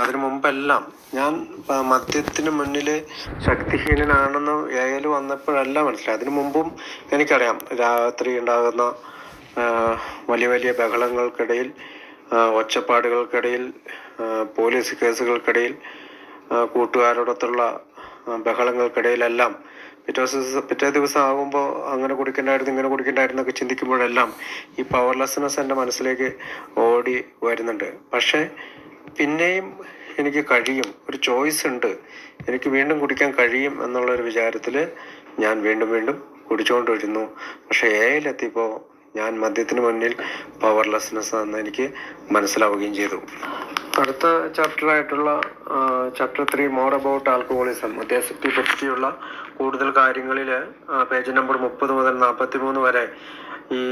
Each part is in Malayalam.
അതിനു മുമ്പെല്ലാം ഞാൻ മദ്യത്തിന് മുന്നിൽ ശക്തിഹീനനാണെന്ന് ഏകല് വന്നപ്പോഴല്ല മനസ്സിലായി. അതിനു മുമ്പും എനിക്കറിയാം രാത്രി ഉണ്ടാകുന്ന വലിയ വലിയ ബഹളങ്ങൾക്കിടയിൽ, ഒച്ചപ്പാടുകൾക്കിടയിൽ, പോലീസ് കേസുകൾക്കിടയിൽ, കൂട്ടുകാരോടൊത്തുള്ള ബഹളങ്ങൾക്കിടയിലെല്ലാം പിറ്റേ ദിവസം ആകുമ്പോൾ അങ്ങനെ കുടിക്കണ്ടായിരുന്നു ഇങ്ങനെ കുടിക്കണ്ടായിരുന്നു ഒക്കെ ചിന്തിക്കുമ്പോഴെല്ലാം ഈ പവർലെസ്നെസ് എൻ്റെ മനസ്സിലേക്ക് ഓടി വരുന്നുണ്ട്. പക്ഷേ പിന്നെയും എനിക്ക് കഴിയും, ഒരു ചോയ്സ് ഉണ്ട്, എനിക്ക് വീണ്ടും കുടിക്കാൻ കഴിയും എന്നുള്ളൊരു വിചാരത്തിൽ ഞാൻ വീണ്ടും വീണ്ടും കുടിച്ചുകൊണ്ടിരുന്നു. പക്ഷേ എത്തിയപ്പോൾ ഞാൻ മദ്യത്തിന് മുന്നിൽ പവർലെസ്നെസ് എന്ന് എനിക്ക് മനസ്സിലാവുകയും ചെയ്തു. അടുത്ത ചാപ്റ്ററായിട്ടുള്ള ചാപ്റ്റർ 3 മോർ അബൌട്ട് ആൽക്കഹോളിസം, മദ്യാസക്തിയെ പറ്റിയുള്ള കൂടുതൽ കാര്യങ്ങളിൽ പേജ് നമ്പർ 30 മുതൽ 43 വരെ ഈ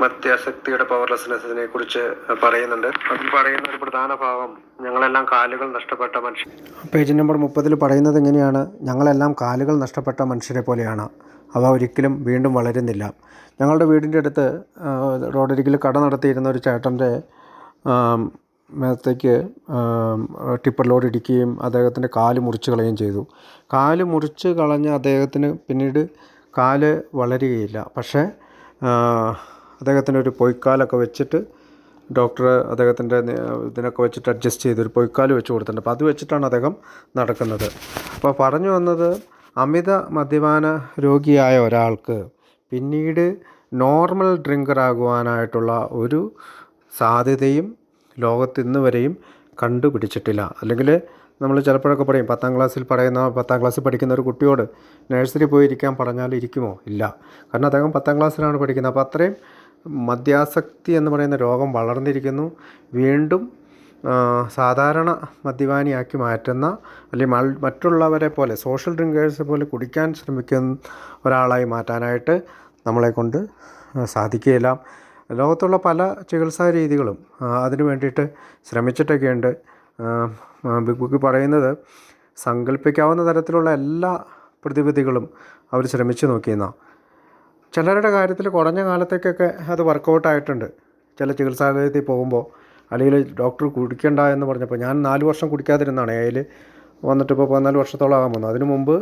മദ്യാസക്തിയുടെ പവർലെസ്നെസ്സിനെ കുറിച്ച് പറയുന്നുണ്ട്. അതിൽ പറയുന്ന ഒരു പ്രധാന ഭാഗം ഞങ്ങളെല്ലാം കാലുകൾ നഷ്ടപ്പെട്ട മനുഷ്യർ. പേജ് നമ്പർ 30 പറയുന്നത് എങ്ങനെയാണ്? ഞങ്ങളെല്ലാം കാലുകൾ നഷ്ടപ്പെട്ട മനുഷ്യരെ പോലെയാണ്. അവ ഒരിക്കലും വീണ്ടും വളരുന്നില്ല. ഞങ്ങളുടെ വീടിൻ്റെ അടുത്ത് റോഡരികിൽ കട നടത്തിയിരുന്ന ഒരു ചേട്ടൻ്റെ മേത്തേക്ക് ടിപ്പർ ലോഡ് ഇടിക്കുകയും അദ്ദേഹത്തിൻ്റെ കാല് മുറിച്ച് കളയുകയും ചെയ്തു. കാല് മുറിച്ച് കളഞ്ഞ അദ്ദേഹത്തിന് പിന്നീട് കാല് വളരുകയില്ല. പക്ഷേ അദ്ദേഹത്തിൻ്റെ ഒരു പൊയ്ക്കാലൊക്കെ വെച്ചിട്ട് ഡോക്ടർ അദ്ദേഹത്തിൻ്റെ ഇതിനൊക്കെ വെച്ചിട്ട് അഡ്ജസ്റ്റ് ചെയ്തൊരു പൊയ്ക്കാല് വെച്ച് കൊടുത്തിട്ടുണ്ട്. അപ്പോൾ അത് വെച്ചിട്ടാണ് അദ്ദേഹം നടക്കുന്നത്. അപ്പോൾ പറഞ്ഞു വന്നത്, അമിത മദ്യപാന രോഗിയായ ഒരാൾക്ക് പിന്നീട് നോർമൽ ഡ്രിങ്കർ ആകുവാനായിട്ടുള്ള ഒരു സാധ്യതയും ലോകത്ത് ഇന്ന് വരെയും കണ്ടുപിടിച്ചിട്ടില്ല. അല്ലെങ്കിൽ നമ്മൾ ചിലപ്പോഴൊക്കെ പറയും, 10ാം ക്ലാസ്സിൽ പഠിക്കുന്ന ഒരു കുട്ടിയോട് നഴ്സറി പോയി ഇരിക്കാൻ പറഞ്ഞാൽ ഇരിക്കുമോ? ഇല്ല. കാരണം അദ്ദേഹം 10ാം ക്ലാസ്സിലാണ് പഠിക്കുന്നത്. അപ്പോൾ അത്രയും മദ്യാസക്തി എന്ന് പറയുന്ന രോഗം വളർന്നിരിക്കുന്നു. വീണ്ടും സാധാരണ മദ്യപാനിയാക്കി മാറ്റുന്ന, അല്ലെങ്കിൽ മറ്റുള്ളവരെ പോലെ സോഷ്യൽ ഡ്രിങ്കേഴ്സ് പോലെ കുടിക്കാൻ ശ്രമിക്കുന്ന ഒരാളായി മാറ്റാനായിട്ട് നമ്മളെ കൊണ്ട് സാധിക്കുകയില്ല. ലോകത്തുള്ള പല ചികിത്സാ രീതികളും അതിനു വേണ്ടിയിട്ട് ശ്രമിച്ചിട്ടൊക്കെയുണ്ട്. ബിഗ് ബുക്ക് പറയുന്നത് സങ്കല്പിക്കാവുന്ന തരത്തിലുള്ള എല്ലാ പ്രതിവിധികളും അവർ ശ്രമിച്ചു നോക്കിയെന്നാണ്. ചിലരുടെ കാര്യത്തിൽ കുറഞ്ഞ കാലത്തേക്കൊക്കെ അത് വർക്കൗട്ടായിട്ടുണ്ട്. ചില ചികിത്സാലയത്തിൽ പോകുമ്പോൾ, അല്ലെങ്കിൽ ഡോക്ടർ കുടിക്കണ്ട എന്ന് പറഞ്ഞപ്പോൾ, ഞാൻ 4 വർഷം കുടിക്കാതിരുന്നാണ്. അതിൽ വന്നിട്ടിപ്പോൾ 14 വർഷത്തോളം ആകാൻ പോകുന്നു. അതിനു മുമ്പ്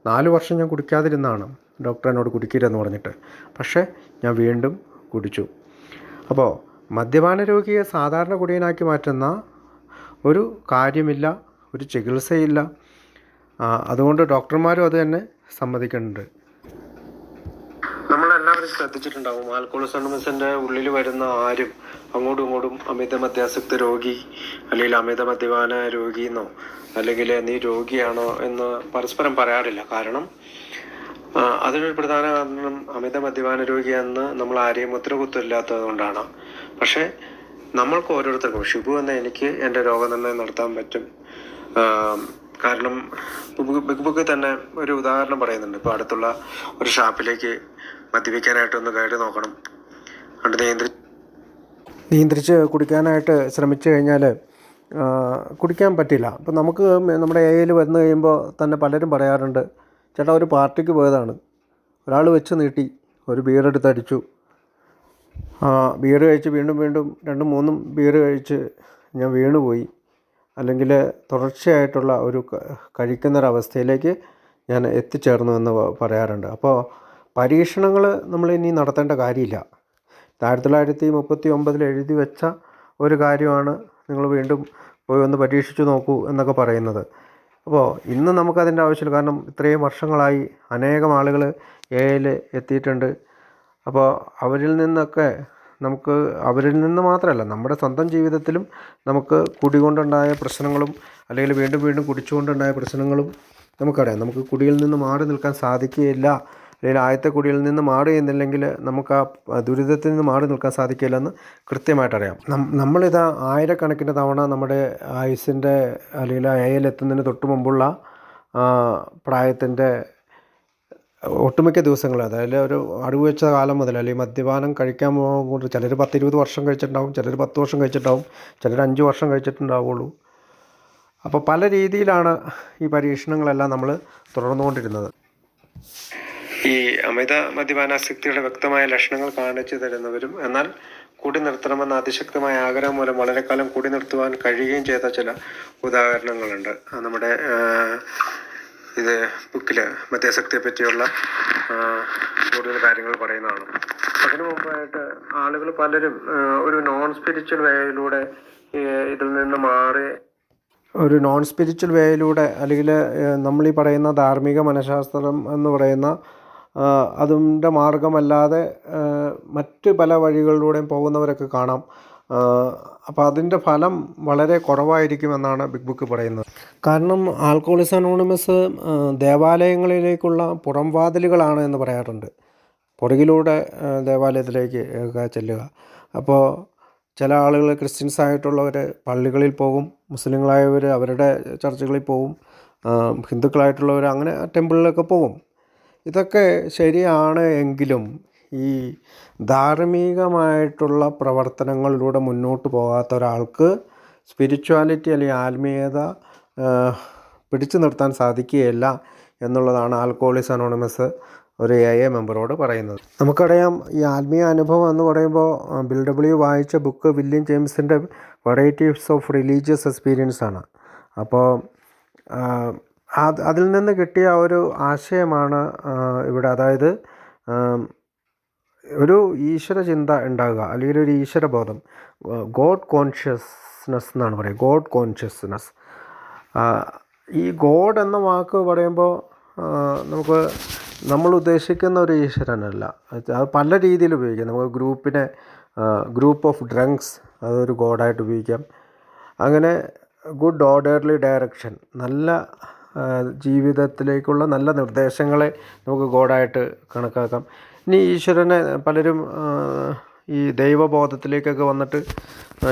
4 വർഷം ഞാൻ കുടിക്കാതിരുന്നാണ്, ഡോക്ടർ എന്നോട് കുടിക്കരുതെന്ന് പറഞ്ഞിട്ട്. പക്ഷേ ഞാൻ വീണ്ടും കുടിച്ചു. അപ്പോൾ മദ്യപാന രോഗിയെ സാധാരണ കുടിയനാക്കി മാറ്റുന്ന ഒരു കാര്യമില്ല, ഒരു ചികിത്സയില്ല. അതുകൊണ്ട് ഡോക്ടർമാരും അത് തന്നെ സമ്മതിക്കുന്നുണ്ട്. നമ്മളെല്ലാവരും ശ്രദ്ധിച്ചിട്ടുണ്ടാവും, ആൽക്കഹോളിസമിൻ്റെ ഉള്ളിൽ വരുന്ന ആരും അങ്ങോട്ടും ഇങ്ങോട്ടും അമിത മദ്യാസക്തി രോഗി, അല്ലെങ്കിൽ അമിത മദ്യപാന രോഗി എന്നോ, അല്ലെങ്കിൽ നീ രോഗിയാണോ എന്ന് പരസ്പരം പറയാറില്ല. കാരണം അതിനൊരു പ്രധാന കാരണം അമിത മദ്യപാന രോഗിയെന്ന് നമ്മൾ ആരെയും മുദ്രകുത്തില്ലാത്തത് കൊണ്ടാണ്. പക്ഷേ നമ്മൾക്ക് ഓരോരുത്തർക്കും, ഷിബു എന്ന എനിക്ക് എൻ്റെ രോഗനിർണയം നടത്താൻ പറ്റും. കാരണം ബിഗ് ബുക്ക് തന്നെ ഒരു ഉദാഹരണം പറയുന്നുണ്ട്. ഇപ്പോൾ അടുത്തുള്ള ഒരു ഷാപ്പിലേക്ക് മദ്യപിക്കാനായിട്ടൊന്ന് കയറി നോക്കണം, അത് നിയന്ത്രിച്ച് കുടിക്കാനായിട്ട് ശ്രമിച്ചു കഴിഞ്ഞാൽ കുടിക്കാൻ പറ്റില്ല. അപ്പോൾ നമുക്ക് നമ്മുടെ ഏരിയയിൽ വന്നു കഴിയുമ്പോൾ തന്നെ പലരും പറയാറുണ്ട്, ചേട്ടാ ഒരു പാർട്ടിക്ക് പോയതാണ്, ഒരാൾ വെച്ച് നീട്ടി ഒരു ബിയറെടുത്ത് അടിച്ചു, ബിയർ കഴിച്ച് വീണ്ടും 2-3 ബിയർ കഴിച്ച് ഞാൻ വീണുപോയി, അല്ലെങ്കിൽ തുടർച്ചയായിട്ടുള്ള ഒരു കഴിക്കുന്നൊരവസ്ഥയിലേക്ക് ഞാൻ എത്തിച്ചേർന്നു എന്ന് പറയാറുണ്ട്. അപ്പോൾ പരീക്ഷണങ്ങൾ നമ്മളിനി നടത്തേണ്ട കാര്യമില്ല. 1939 എഴുതി വെച്ച ഒരു കാര്യമാണ് നിങ്ങൾ വീണ്ടും പോയി ഒന്ന് പരീക്ഷിച്ച് നോക്കൂ എന്നൊക്കെ പറയുന്നത്. അപ്പോൾ ഇന്ന് നമുക്കതിൻ്റെ ആവശ്യമില്ല. കാരണം ഇത്രയും വർഷങ്ങളായി അനേകം ആളുകൾ എത്തിയിട്ടുണ്ട്. അപ്പോൾ അവരിൽ നിന്ന് മാത്രമല്ല, നമ്മുടെ സ്വന്തം ജീവിതത്തിലും നമുക്ക് കുടി കൊണ്ടുണ്ടായ പ്രശ്നങ്ങളും, അല്ലെങ്കിൽ വീണ്ടും കുടിച്ചുകൊണ്ടുണ്ടായ പ്രശ്നങ്ങളും നമുക്കറിയാം. നമുക്ക് കുടിയിൽ നിന്ന് മാറി നിൽക്കാൻ സാധിക്കുകയില്ല, അല്ലെങ്കിൽ ആദ്യത്തെ കുടിയിൽ നിന്ന് മാറി എന്നില്ലെങ്കിൽ നമുക്ക് ആ ദുരിതത്തിൽ നിന്ന് മാറി നിൽക്കാൻ സാധിക്കില്ലെന്ന് കൃത്യമായിട്ടറിയാം. നമ്മളിത് ആയിരക്കണക്കിന് തവണ നമ്മുടെ ആയുസിൻ്റെ, അല്ലെങ്കിൽ എത്തുന്നതിന് തൊട്ട് മുമ്പുള്ള പ്രായത്തിൻ്റെ ഒട്ടുമിക്ക ദിവസങ്ങൾ, അതായത് ഒരു അറിവ് വെച്ച കാലം മുതൽ, അല്ലെങ്കിൽ മദ്യപാനം കഴിക്കാൻ പോകുമ്പോൾ ചിലർ 10-20 വർഷം കഴിച്ചിട്ടുണ്ടാവും, ചിലർ 10 വർഷം കഴിച്ചിട്ടുണ്ടാവും, ചിലർ 5 വർഷം കഴിച്ചിട്ടുണ്ടാവുള്ളൂ. അപ്പോൾ പല രീതിയിലാണ് ഈ പരീക്ഷണങ്ങളെല്ലാം നമ്മൾ തുടർന്നുകൊണ്ടിരുന്നത്. ഈ അമിത മദ്യപാനാസക്തിയുടെ വ്യക്തമായ ലക്ഷണങ്ങൾ കാണിച്ചു തരുന്നവരും, എന്നാൽ കൂടി നിർത്തണമെന്ന അതിശക്തമായ ആഗ്രഹം മൂലം വളരെ കാലം കൂടി നിർത്തുവാൻ കഴിയുകയും ചെയ്ത ചില ഉദാഹരണങ്ങളുണ്ട്. നമ്മുടെ ഇത് ബുക്കിൽ മദ്യാസക്തിയെ പറ്റിയുള്ള കൂടുതൽ കാര്യങ്ങൾ പറയുന്നതാണ്. അതിനു മുമ്പായിട്ട് ആളുകൾ പലരും ഒരു നോൺ സ്പിരിച്വൽ വേയിലൂടെ ഇതിൽ നിന്ന് മാറി അല്ലെങ്കിൽ നമ്മളീ പറയുന്ന ധാർമ്മിക മനഃശാസ്ത്രം എന്ന് പറയുന്ന അതിൻ്റെ മാർഗമല്ലാതെ മറ്റ് പല വഴികളിലൂടെയും പോകുന്നവരൊക്കെ കാണാം. അപ്പോൾ അതിൻ്റെ ഫലം വളരെ കുറവായിരിക്കുമെന്നാണ് ബിഗ് ബുക്ക് പറയുന്നത്. കാരണം ആൽക്കഹോളിക്സ് അനോണിമസ് ദേവാലയങ്ങളിലേക്കുള്ള പുറംവാതിലുകളാണ് എന്ന് പറയാറുണ്ട്. പുറകിലൂടെ ദേവാലയത്തിലേക്ക് ചെല്ലുക. അപ്പോൾ ചില ആളുകൾ ക്രിസ്ത്യൻസ് ആയിട്ടുള്ളവർ പള്ളികളിൽ പോകും, മുസ്ലിങ്ങളായവർ അവരുടെ ചർച്ചുകളിൽ പോകും, ഹിന്ദുക്കളായിട്ടുള്ളവർ അങ്ങനെ ടെമ്പിളിലൊക്കെ പോകും. ഇതൊക്കെ ശരിയാണ് എങ്കിലും ഈ ധാർമ്മികമായിട്ടുള്ള പ്രവർത്തനങ്ങളിലൂടെ മുന്നോട്ട് പോകാത്ത ഒരാൾക്ക് സ്പിരിച്വാലിറ്റി അല്ലെങ്കിൽ ആത്മീയത പിടിച്ചു നിർത്താൻ സാധിക്കുകയില്ല എന്നുള്ളതാണ് ആൽക്കഹോളിക്സ് അനോണിമസ് ഒരു AA മെമ്പറോട് പറയുന്നത്. നമുക്കറിയാം, ഈ ആത്മീയ അനുഭവം എന്ന് പറയുമ്പോൾ ബിൽ ഡബ്ല്യു വായിച്ച ബുക്ക് വില്യം ജെയിംസിൻ്റെ വെറൈറ്റീസ് ഓഫ് റിലീജിയസ് എക്സ്പീരിയൻസ് ആണ്. അപ്പോൾ അതിൽ നിന്ന് കിട്ടിയ ഒരു ആശയമാണ് ഇവിടെ. അതായത് ഒരു ഈശ്വര ചിന്ത ഉണ്ടാകുക, അല്ലെങ്കിൽ ഒരു ഈശ്വരബോധം, ഗോഡ് കോൺഷ്യസ്നെസ് എന്നാണ് പറയുക. God consciousness. ഈ ഗോഡ് എന്ന വാക്ക് പറയുമ്പോൾ നമുക്ക് നമ്മൾ ഉദ്ദേശിക്കുന്ന ഒരു ഈശ്വരനല്ല. അത് പല രീതിയിൽ ഉപയോഗിക്കാം. നമുക്ക് ഗ്രൂപ്പ് ഓഫ് ഡ്രങ്ക്സ് അതൊരു ഗോഡായിട്ട് ഉപയോഗിക്കാം. അങ്ങനെ ഗുഡ് ഓർഡർലി ഡയറക്ഷൻ, നല്ല ജീവിതത്തിലേക്കുള്ള നല്ല നിർദ്ദേശങ്ങളെ നമുക്ക് ഗോഡായിട്ട് കണക്കാക്കാം. ഇനി ഈശ്വരനെ പലരും ഈ ദൈവബോധത്തിലേക്കൊക്കെ വന്നിട്ട്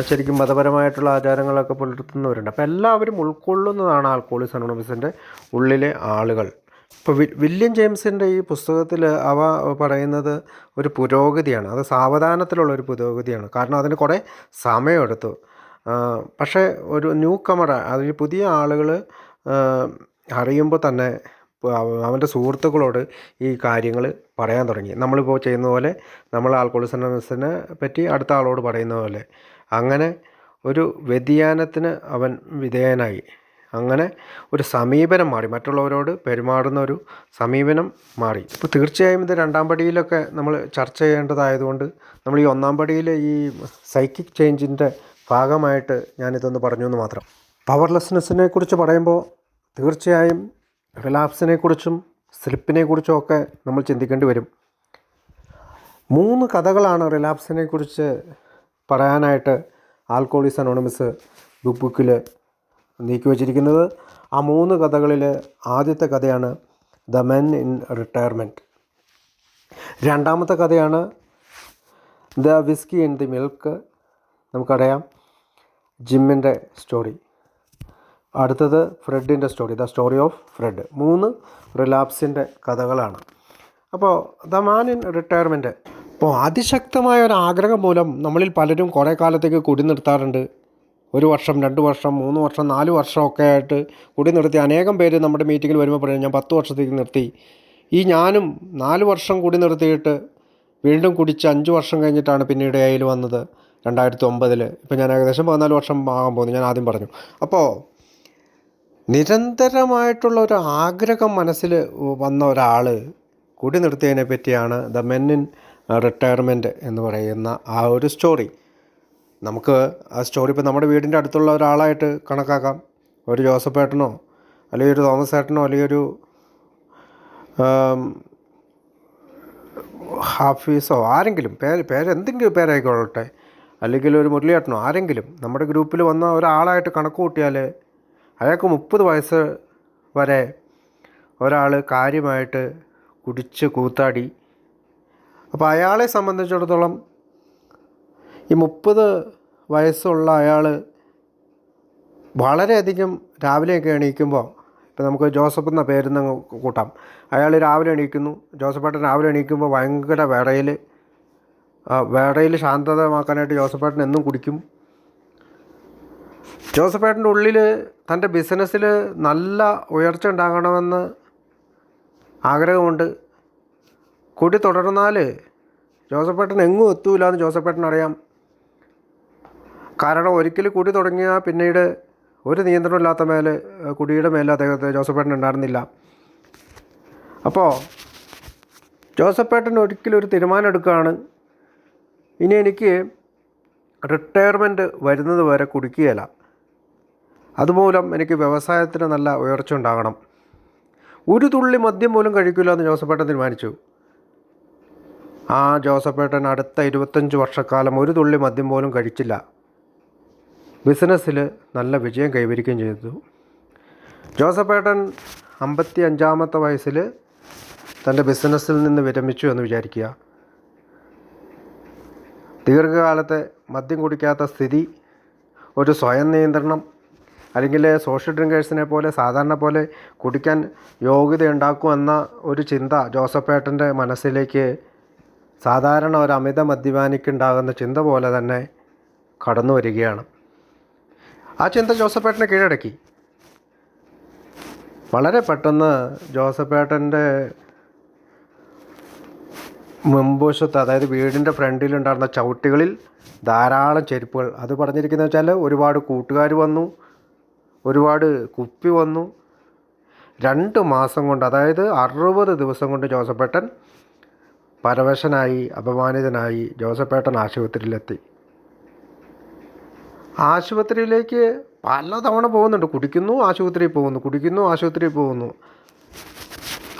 ശരിക്കും മതപരമായിട്ടുള്ള ആചാരങ്ങളൊക്കെ പുലർത്തുന്നവരുണ്ട്. അപ്പോൾ എല്ലാവരും ഉൾക്കൊള്ളുന്നതാണ് ആൽക്കഹോളിക്സ് അനോണിമസിൻ്റെ ഉള്ളിലെ ആളുകൾ. ഇപ്പോൾ വില്യം ജെയിംസിൻ്റെ ഈ പുസ്തകത്തിൽ അവ പറയുന്നത് ഒരു പുരോഗതിയാണ്. അത് സാവധാനത്തിലുള്ളൊരു പുരോഗതിയാണ്. കാരണം അതിന് കുറേ സമയമെടുത്തു. പക്ഷേ ഒരു ന്യൂ കമർ, അതിൽ പുതിയ ആളുകൾ അറിയുമ്പോൾ തന്നെ അവൻ്റെ സുഹൃത്തുക്കളോട് ഈ കാര്യങ്ങൾ പറയാൻ തുടങ്ങി. നമ്മളിപ്പോൾ ചെയ്യുന്ന പോലെ നമ്മൾ ആൽക്കഹോളിക്സ് അനോണിമസിനെ പറ്റി അടുത്ത ആളോട് പറയുന്ന പോലെ അങ്ങനെ ഒരു വ്യതിയാനത്തിന് അവൻ വിധേയനായി. അങ്ങനെ ഒരു സമീപനം മാറി, മറ്റുള്ളവരോട് പെരുമാറുന്ന ഒരു സമീപനം മാറി. ഇപ്പോൾ തീർച്ചയായും ഇത് രണ്ടാം പടിയിലൊക്കെ നമ്മൾ ചർച്ച ചെയ്യേണ്ടതായതുകൊണ്ട് നമ്മൾ ഈ ഒന്നാം പടിയിൽ ഈ സൈക്കിക് ചേഞ്ചിൻ്റെ ഭാഗമായിട്ട് ഞാനിതൊന്ന് പറഞ്ഞു എന്ന് മാത്രം. പവർലെസ്നെസ്സിനെ കുറിച്ച് പറയുമ്പോൾ തീർച്ചയായും റിലാപ്സിനെ കുറിച്ചും സ്ലിപ്പിനെ കുറിച്ചും ഒക്കെ നമ്മൾ ചിന്തിക്കേണ്ടി വരും. 3 കഥകളാണ് റിലാപ്സിനെ കുറിച്ച് പറയാനായിട്ട് ആൽക്കഹോളിക്സ് അനോണിമസ് ബുക്കിൽ നീക്കി വച്ചിരിക്കുന്നത്. ആ 3 കഥകളിൽ ആദ്യത്തെ കഥയാണ് ദ മെൻ ഇൻ റിട്ടയർമെൻറ്റ്. രണ്ടാമത്തെ കഥയാണ് the whisky and the milk, നമുക്കറിയാം ജിമ്മിൻ്റെ സ്റ്റോറി. അടുത്തത് ഫ്രെഡിൻ്റെ story, the story of Fred. 3 റിലാപ്സിൻ്റെ കഥകളാണ്. അപ്പോൾ ദ മാൻ ഇൻ റിട്ടയർമെൻറ്റ്, ഇപ്പോൾ അതിശക്തമായ ഒരു ആഗ്രഹം മൂലം നമ്മളിൽ പലരും കുറേ കാലത്തേക്ക് കുടി നിർത്താറുണ്ട്. 1 വർഷം, 2 വർഷം, 3 വർഷം, 4 വർഷമൊക്കെ ആയിട്ട് കുടി നിർത്തി. അനേകം പേര് നമ്മുടെ മീറ്റിങ്ങിൽ വരുമ്പോൾ പറയും ഞാൻ 10 വർഷത്തേക്ക് നിർത്തി. ഞാനും 4 വർഷം കുടി നിർത്തിയിട്ട് വീണ്ടും കുടിച്ച് 5 വർഷം കഴിഞ്ഞിട്ടാണ് പിന്നീട് AIയിൽ വന്നത് 2009. ഇപ്പോൾ ഞാൻ ഏകദേശം 14 വർഷം ആകാൻ പോകുന്നു, ഞാൻ ആദ്യം പറഞ്ഞു. അപ്പോൾ നിരന്തരമായിട്ടുള്ള ഒരു ആഗ്രഹം മനസ്സിൽ വന്ന ഒരാൾ കുടി നിർത്തിയതിനെ പറ്റിയാണ് ദ മെൻ ഇൻ റിട്ടയർമെൻറ്റ് എന്ന് പറയുന്ന ആ ഒരു സ്റ്റോറി. നമുക്ക് ആ സ്റ്റോറി ഇപ്പോൾ നമ്മുടെ വീടിൻ്റെ അടുത്തുള്ള ഒരാളായിട്ട് കണക്കാക്കാം. ഒരു ജോസഫ് ഏട്ടനോ അല്ലെങ്കിൽ ഒരു തോമസ് ഏട്ടനോ അല്ലെങ്കിൽ ഒരു ഹാഫീസോ ആരെങ്കിലും എന്തെങ്കിലും പേരായിക്കോട്ടെ, അല്ലെങ്കിൽ ഒരു മുരളിയേട്ടനോ ആരെങ്കിലും നമ്മുടെ ഗ്രൂപ്പിൽ വന്ന ഒരാളായിട്ട് കണക്ക് കൂട്ടിയാൽ അയാൾക്ക് 30 വയസ്സ് വരെ ഒരാൾ കാര്യമായിട്ട് കുടിച്ച് കൂത്താടി. അപ്പോൾ അയാളെ സംബന്ധിച്ചിടത്തോളം ഈ 30 വയസ്സുള്ള അയാൾ വളരെയധികം രാവിലെയൊക്കെ എണീക്കുമ്പോൾ, ഇപ്പോൾ നമുക്ക് ജോസഫ് എന്ന പേരെന്ന് കൂട്ടാം. അയാൾ രാവിലെ എണീക്കുന്നു, ജോസഫേട്ടൻ രാവിലെ എണീക്കുമ്പോൾ ഭയങ്കര വേടയിൽ ശാന്തതമാക്കാനായിട്ട് ജോസഫേട്ടൻ എന്നും കുടിക്കും. ജോസഫേട്ടൻ്റെ ഉള്ളിൽ തൻ്റെ ബിസിനസ്സിൽ നല്ല ഉയർച്ച ഉണ്ടാകണമെന്ന് ആഗ്രഹമുണ്ട്. കുടി തുടർന്നാൽ ജോസഫേട്ടൻ എങ്ങും എത്തൂല എന്ന് ജോസഫേട്ടൻ അറിയാം. കാരണം ഒരിക്കൽ കുടി തുടങ്ങിയാൽ പിന്നീട് ഒരു നിയന്ത്രണമില്ലാത്ത കുടിയുടെ മേലെ അദ്ദേഹത്തെ ജോസഫേട്ടൻ ഉണ്ടായിരുന്നില്ല. അപ്പോൾ ജോസഫേട്ടൻ ഒരിക്കലും ഒരു തീരുമാനം എടുക്കുകയാണ്, ഇനി എനിക്ക് റിട്ടയർമെൻറ്റ് വരുന്നത് വരെ കുടിക്കുകയില്ല, അതുമൂലം എനിക്ക് വ്യവസായത്തിന് നല്ല ഉയർച്ച ഉണ്ടാകണം. ഒരു തുള്ളി മദ്യം പോലും കഴിക്കില്ല എന്ന് ജോസഫേട്ടൻ തീരുമാനിച്ചു. ആ ജോസഫേട്ടൻ അടുത്ത 25 വർഷക്കാലം ഒരു തുള്ളി മദ്യം പോലും കഴിച്ചില്ല. ബിസിനസ്സിൽ നല്ല വിജയം കൈവരിക്കുകയും ചെയ്തു. ജോസഫേട്ടൻ 55-ാമത്തെ വയസ്സിൽ തൻ്റെ ബിസിനസ്സിൽ നിന്ന് വിരമിച്ചു എന്ന് വിചാരിക്കുക. ദീർഘകാലത്തെ മദ്യം കുടിക്കാത്ത സ്ഥിതി, ഒരു സ്വയം നിയന്ത്രണം, അല്ലെങ്കിൽ സോഷ്യൽ ഡ്രിങ്കേഴ്സിനെ പോലെ സാധാരണ പോലെ കുടിക്കാൻ യോഗ്യതയുണ്ടാക്കുമെന്ന ഒരു ചിന്ത ജോസഫേട്ടൻ്റെ മനസ്സിലേക്ക് സാധാരണ ഒരു അമിത മദ്യപാനിക്കുണ്ടാകുന്ന ചിന്ത പോലെ തന്നെ കടന്നു വരികയാണ്. ആ ചിന്ത ജോസഫേട്ടനെ കീഴടക്കി. വളരെ പെട്ടെന്ന് ജോസഫേട്ടൻ്റെ മുൻവശത്ത്, അതായത് വീടിൻ്റെ ഫ്രണ്ടിലുണ്ടായിരുന്ന ചവിട്ടികളിൽ ധാരാളം ചെരുപ്പുകൾ, അത് പറഞ്ഞിരിക്കുന്നത് വെച്ചാൽ ഒരുപാട് കൂട്ടുകാർ വന്നു, ഒരുപാട് കുപ്പി വന്നു. 2 മാസം കൊണ്ട്, അതായത് 60 ദിവസം കൊണ്ട് ജോസഫേട്ടൻ പരവശനായി, അപമാനിതനായി ജോസഫേട്ടൻ ആശുപത്രിയിലെത്തി. ആശുപത്രിയിലേക്ക് പല തവണ പോകുന്നുണ്ട്. കുടിക്കുന്നു, ആശുപത്രിയിൽ പോകുന്നു, കുടിക്കുന്നു, ആശുപത്രിയിൽ പോകുന്നു.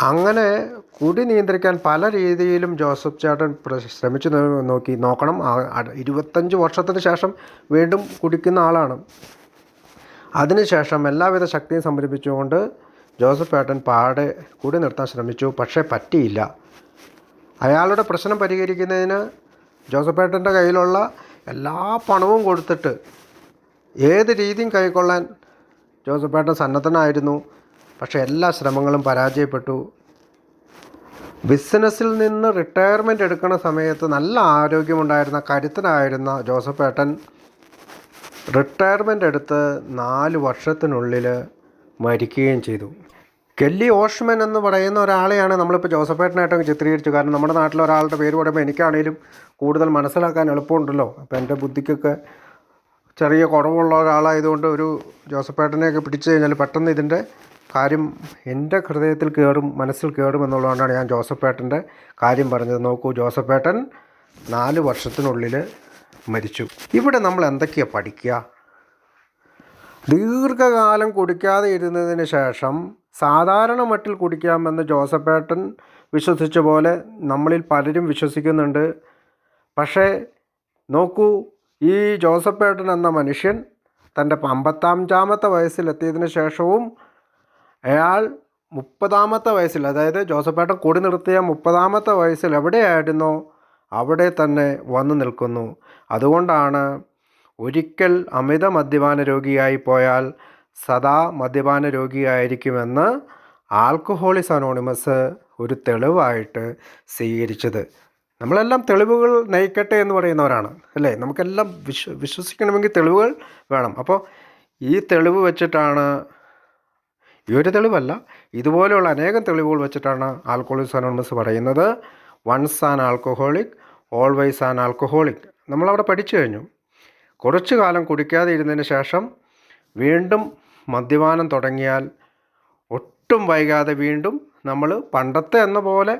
അങ്ങനെ കുടി നിയന്ത്രിക്കാൻ പല രീതിയിലും ജോസഫ് ചേട്ടൻ ശ്രമിച്ചു നോക്കണം. 25 വർഷത്തിന് ശേഷം വീണ്ടും കുടിക്കുന്ന ആളാണ്. അതിനുശേഷം എല്ലാവിധ ശക്തിയും സംഭരിപ്പിച്ചുകൊണ്ട് ജോസഫ് ചേട്ടൻ പാടെ കുടി നിർത്താൻ ശ്രമിച്ചു. പക്ഷേ പറ്റിയില്ല. അയാളുടെ പ്രശ്നം പരിഹരിക്കുന്നതിന് ജോസഫ് ചേട്ടൻ്റെ കയ്യിലുള്ള എല്ലാ പണവും കൊടുത്തിട്ട് ഏത് രീതിയും കൈക്കൊള്ളാൻ ജോസഫ് ചേട്ടൻ സന്നദ്ധനായിരുന്നു. പക്ഷേ എല്ലാ ശ്രമങ്ങളും പരാജയപ്പെട്ടു. ബിസിനസ്സിൽ നിന്ന് റിട്ടയർമെൻ്റ് എടുക്കുന്ന സമയത്ത് നല്ല ആരോഗ്യമുണ്ടായിരുന്ന, കരുത്തനായിരുന്ന ജോസഫ് ചേട്ടൻ റിട്ടയർമെൻ്റ് എടുത്ത് 4 വർഷത്തിനുള്ളിൽ മരിക്കുകയും ചെയ്തു. കെല്ലി ഓഷ്മൻ എന്ന് പറയുന്ന ഒരാളെയാണ് നമ്മളിപ്പോൾ ജോസഫേട്ടനായിട്ടൊക്കെ ചിത്രീകരിച്ചു. കാരണം നമ്മുടെ നാട്ടിൽ ഒരാളുടെ പേര് പറയുമ്പോൾ എനിക്കാണെങ്കിലും കൂടുതൽ മനസ്സിലാക്കാൻ എളുപ്പമുണ്ടല്ലോ. അപ്പോൾ എൻ്റെ ബുദ്ധിക്കൊക്കെ ചെറിയ കുറവുള്ള ഒരാളായതുകൊണ്ട് ഒരു ജോസഫേട്ടനെയൊക്കെ പിടിച്ചു കഴിഞ്ഞാൽ പെട്ടെന്ന് ഇതിൻ്റെ കാര്യം എൻ്റെ ഹൃദയത്തിൽ കയറും, മനസ്സിൽ കയറും എന്നുള്ളതുകൊണ്ടാണ് ഞാൻ ജോസഫേട്ടൻ്റെ കാര്യം പറഞ്ഞത്. നോക്കൂ, ജോസഫേട്ടൻ 4 വർഷത്തിനുള്ളിൽ മരിച്ചു. ഇവിടെ നമ്മൾ എന്തൊക്കെയാണ് പഠിക്കുക? ദീർഘകാലം കുടിക്കാതെ ഇരുന്നതിന് ശേഷം സാധാരണ മട്ടിൽ കുടിക്കാമെന്ന് ജോസഫേട്ടൻ വിശ്വസിച്ച പോലെ നമ്മളിൽ പലരും വിശ്വസിക്കുന്നുണ്ട്. പക്ഷേ നോക്കൂ, ഈ ജോസഫേട്ടൻ എന്ന മനുഷ്യൻ തൻ്റെ 55-ാമത്തെ വയസ്സിലെത്തിയതിന് ശേഷവും അയാൾ 30-ാമത്തെ വയസ്സിൽ, അതായത് ജോസഫേട്ടൻ കുടി നിർത്തിയ 30-ാമത്തെ വയസ്സിൽ എവിടെയായിരുന്നോ അവിടെ തന്നെ വന്നു നിൽക്കുന്നു. അതുകൊണ്ടാണ് ഒരിക്കൽ അമിത മദ്യപാന രോഗിയായി പോയാൽ സദാ മദ്യപാന രോഗിയായിരിക്കുമെന്ന് ആൽക്കഹോളിക്സ് അനോണിമസ് ഒരു തെളിവായിട്ട് സ്വീകരിച്ചത്. നമ്മളെല്ലാം തെളിവുകൾ നയിക്കട്ടെ എന്ന് പറയുന്നവരാണ്, അല്ലേ? നമുക്കെല്ലാം വിശ്വസിക്കണമെങ്കിൽ തെളിവുകൾ വേണം. അപ്പോൾ ഈ തെളിവ് വെച്ചിട്ടാണ്, ഈ ഒരു തെളിവല്ല, ഇതുപോലെയുള്ള അനേകം തെളിവുകൾ വെച്ചിട്ടാണ് ആൽക്കഹോളിക്സ് അനോണിമസ് പറയുന്നത് once an alcoholic always an alcoholic. നമ്മളവിടെ പഠിച്ചു കഴിഞ്ഞു. കുറച്ചു കാലം കുടിക്കാതെ ഇരുന്നതിന് ശേഷം വീണ്ടും മദ്യപാനം തുടങ്ങിയാൽ ഒട്ടും വൈകാതെ വീണ്ടും നമ്മൾ പണ്ടത്തെ എന്ന പോലെ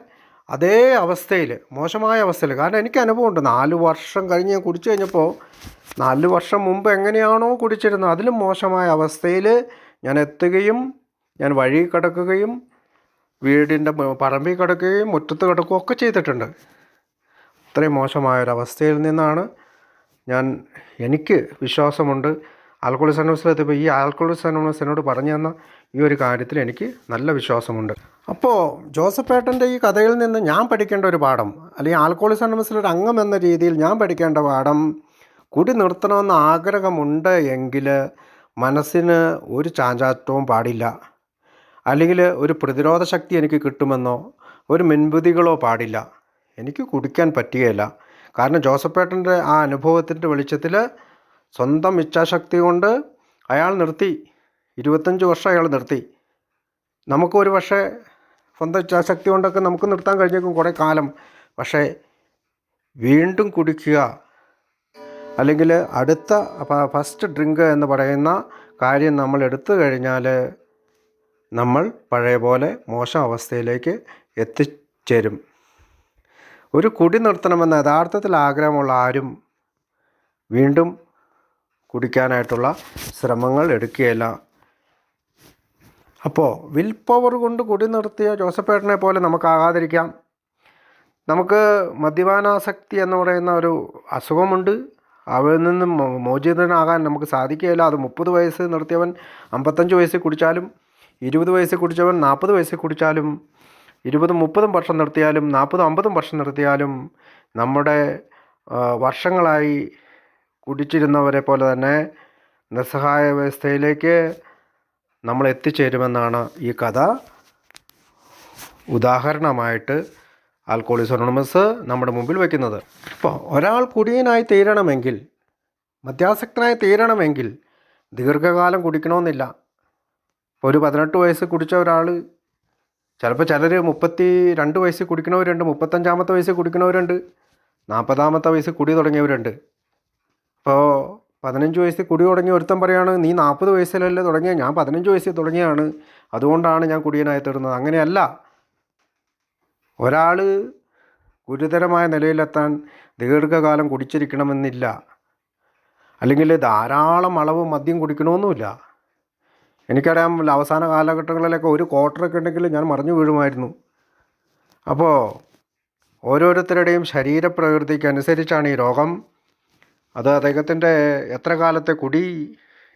അതേ അവസ്ഥയിൽ, മോശമായ അവസ്ഥയിൽ, കാരണം എനിക്ക് അനുഭവമുണ്ട്. 4 വർഷം കഴിഞ്ഞ് ഞാൻ കുടിച്ചു കഴിഞ്ഞപ്പോൾ 4 വർഷം മുമ്പ് എങ്ങനെയാണോ കുടിച്ചിരുന്നത് അതിലും മോശമായ അവസ്ഥയിൽ ഞാൻ എത്തുകയും, ഞാൻ വഴി കിടക്കുകയും വീടിൻ്റെ പറമ്പിൽ കിടക്കുകയും മുറ്റത്ത് കിടക്കുകയും ഒക്കെ ചെയ്തിട്ടുണ്ട്. അത്രയും മോശമായൊരവസ്ഥയിൽ നിന്നാണ് എനിക്ക് വിശ്വാസമുണ്ട് ആൽക്കഹോളിക്സ് അനോണിമസിലെത്തിയപ്പോൾ ഈ ആൽക്കഹോളിക്സ് അനോണിമസ് എന്നോട് പറഞ്ഞു തന്ന ഈ ഒരു കാര്യത്തിൽ എനിക്ക് നല്ല വിശ്വാസമുണ്ട്. അപ്പോൾ ജോസഫേട്ടൻ്റെ ഈ കഥയിൽ നിന്ന് ഞാൻ പഠിക്കേണ്ട ഒരു പാഠം, അല്ലെങ്കിൽ ആൽക്കഹോളിക്സ് അനോണിമസിലൊരു അംഗം എന്ന രീതിയിൽ ഞാൻ പഠിക്കേണ്ട പാഠം, കുടി നിർത്തണമെന്ന് ആഗ്രഹമുണ്ട് എങ്കിൽ മനസ്സിന് ഒരു ചാഞ്ചാട്ടവും പാടില്ല, അല്ലെങ്കിൽ ഒരു പ്രതിരോധ ശക്തി എനിക്ക് കിട്ടുമെന്നോ ഒരു മുൻവിധികളോ പാടില്ല. എനിക്ക് കുടിക്കാൻ പറ്റുകയില്ല. കാരണം ജോസഫേട്ടൻ്റെ ആ അനുഭവത്തിൻ്റെ വെളിച്ചത്തിൽ സ്വന്തം ഇച്ഛാശക്തി കൊണ്ട് അയാൾ നിർത്തി. 25 വർഷം അയാൾ നിർത്തി. നമുക്കൊരു പക്ഷേ സ്വന്തം ഇച്ഛാശക്തി കൊണ്ടൊക്കെ നമുക്ക് നിർത്താൻ കഴിഞ്ഞേക്കും കുറേ കാലം. പക്ഷേ വീണ്ടും കുടിക്കുക, അല്ലെങ്കിൽ അടുത്ത ഫസ്റ്റ് ഡ്രിങ്ക് എന്ന് പറയുന്ന കാര്യം നമ്മൾ എടുത്തു കഴിഞ്ഞാൽ നമ്മൾ പഴയ പോലെ മോശം അവസ്ഥയിലേക്ക് എത്തിച്ചേരും. ഒരു കുടി നിർത്തണമെന്ന് യഥാർത്ഥത്തിൽ ആഗ്രഹമുള്ള ആരും വീണ്ടും കുടിക്കാനായിട്ടുള്ള ശ്രമങ്ങൾ എടുക്കുകയില്ല. അപ്പോൾ വിൽ പവർ കൊണ്ട് കുടി നിർത്തിയ ജോസഫേട്ടനെ പോലെ നമുക്കാകാതിരിക്കാം. നമുക്ക് മദ്യപാനാസക്തി എന്ന് പറയുന്ന ഒരു അസുഖമുണ്ട്. അവരിൽ നിന്നും മോചിതനാകാൻ നമുക്ക് സാധിക്കുകയില്ല. അത് 30 വയസ്സ് നിർത്തിയവൻ 55 വയസ്സിൽ കുടിച്ചാലും, 20 വയസ്സിൽ കുടിച്ചവൻ 40 വയസ്സിൽ കുടിച്ചാലും, 20-30 വർഷം നിർത്തിയാലും, 40-50 വർഷം നിർത്തിയാലും നമ്മുടെ വർഷങ്ങളായി കുടിച്ചിരുന്നവരെ പോലെ തന്നെ നിസ്സഹായ വ്യവസ്ഥയിലേക്ക് നമ്മൾ എത്തിച്ചേരുമെന്നാണ് ഈ കഥ ഉദാഹരണമായിട്ട് ആൽക്കഹോളിക്സ് അനോണിമസ് നമ്മുടെ മുമ്പിൽ വയ്ക്കുന്നത്. അപ്പോൾ ഒരാൾ കുടിയനായി തീരണമെങ്കിൽ, മദ്യാസക്തനായി തീരണമെങ്കിൽ ദീർഘകാലം കുടിക്കണമെന്നില്ല. ഇപ്പോൾ ഒരു 18 വയസ്സ് കുടിച്ച ഒരാൾ, ചിലപ്പോൾ ചിലർ 32 വയസ്സിൽ കുടിക്കുന്നവരുണ്ട്, 35-ാമത്തെ വയസ്സിൽ കുടിക്കുന്നവരുണ്ട്, 40-ാമത്തെ വയസ്സിൽ കുടി തുടങ്ങിയവരുണ്ട്. ഇപ്പോൾ 15 വയസ്സിൽ കുടി തുടങ്ങിയ ഒരുത്തൻ പറയാണ്, നീ 40 വയസ്സിലല്ലേ തുടങ്ങിയത്, ഞാൻ 15 വയസ്സിൽ തുടങ്ങിയാണ്, അതുകൊണ്ടാണ് ഞാൻ കുടിയനായി തീർന്നത്. അങ്ങനെയല്ല. ഒരാൾ ഗുരുതരമായ നിലയിലെത്താൻ ദീർഘകാലം കുടിച്ചിരിക്കണമെന്നില്ല, അല്ലെങ്കിൽ ധാരാളം അളവ് മദ്യം കുടിക്കണമെന്നുമില്ല. എനിക്കറിയാം, അവസാന കാലഘട്ടങ്ങളിലൊക്കെ ഒരു ക്വാർട്ടറൊക്കെ ഉണ്ടെങ്കിൽ ഞാൻ മറിഞ്ഞു വീഴുമായിരുന്നു. അപ്പോൾ ഓരോരുത്തരുടെയും ശരീരപ്രകൃതിക്ക് അനുസരിച്ചാണ് ഈ രോഗം. അത് അദ്ദേഹത്തിൻ്റെ എത്ര കാലത്തെ കുടി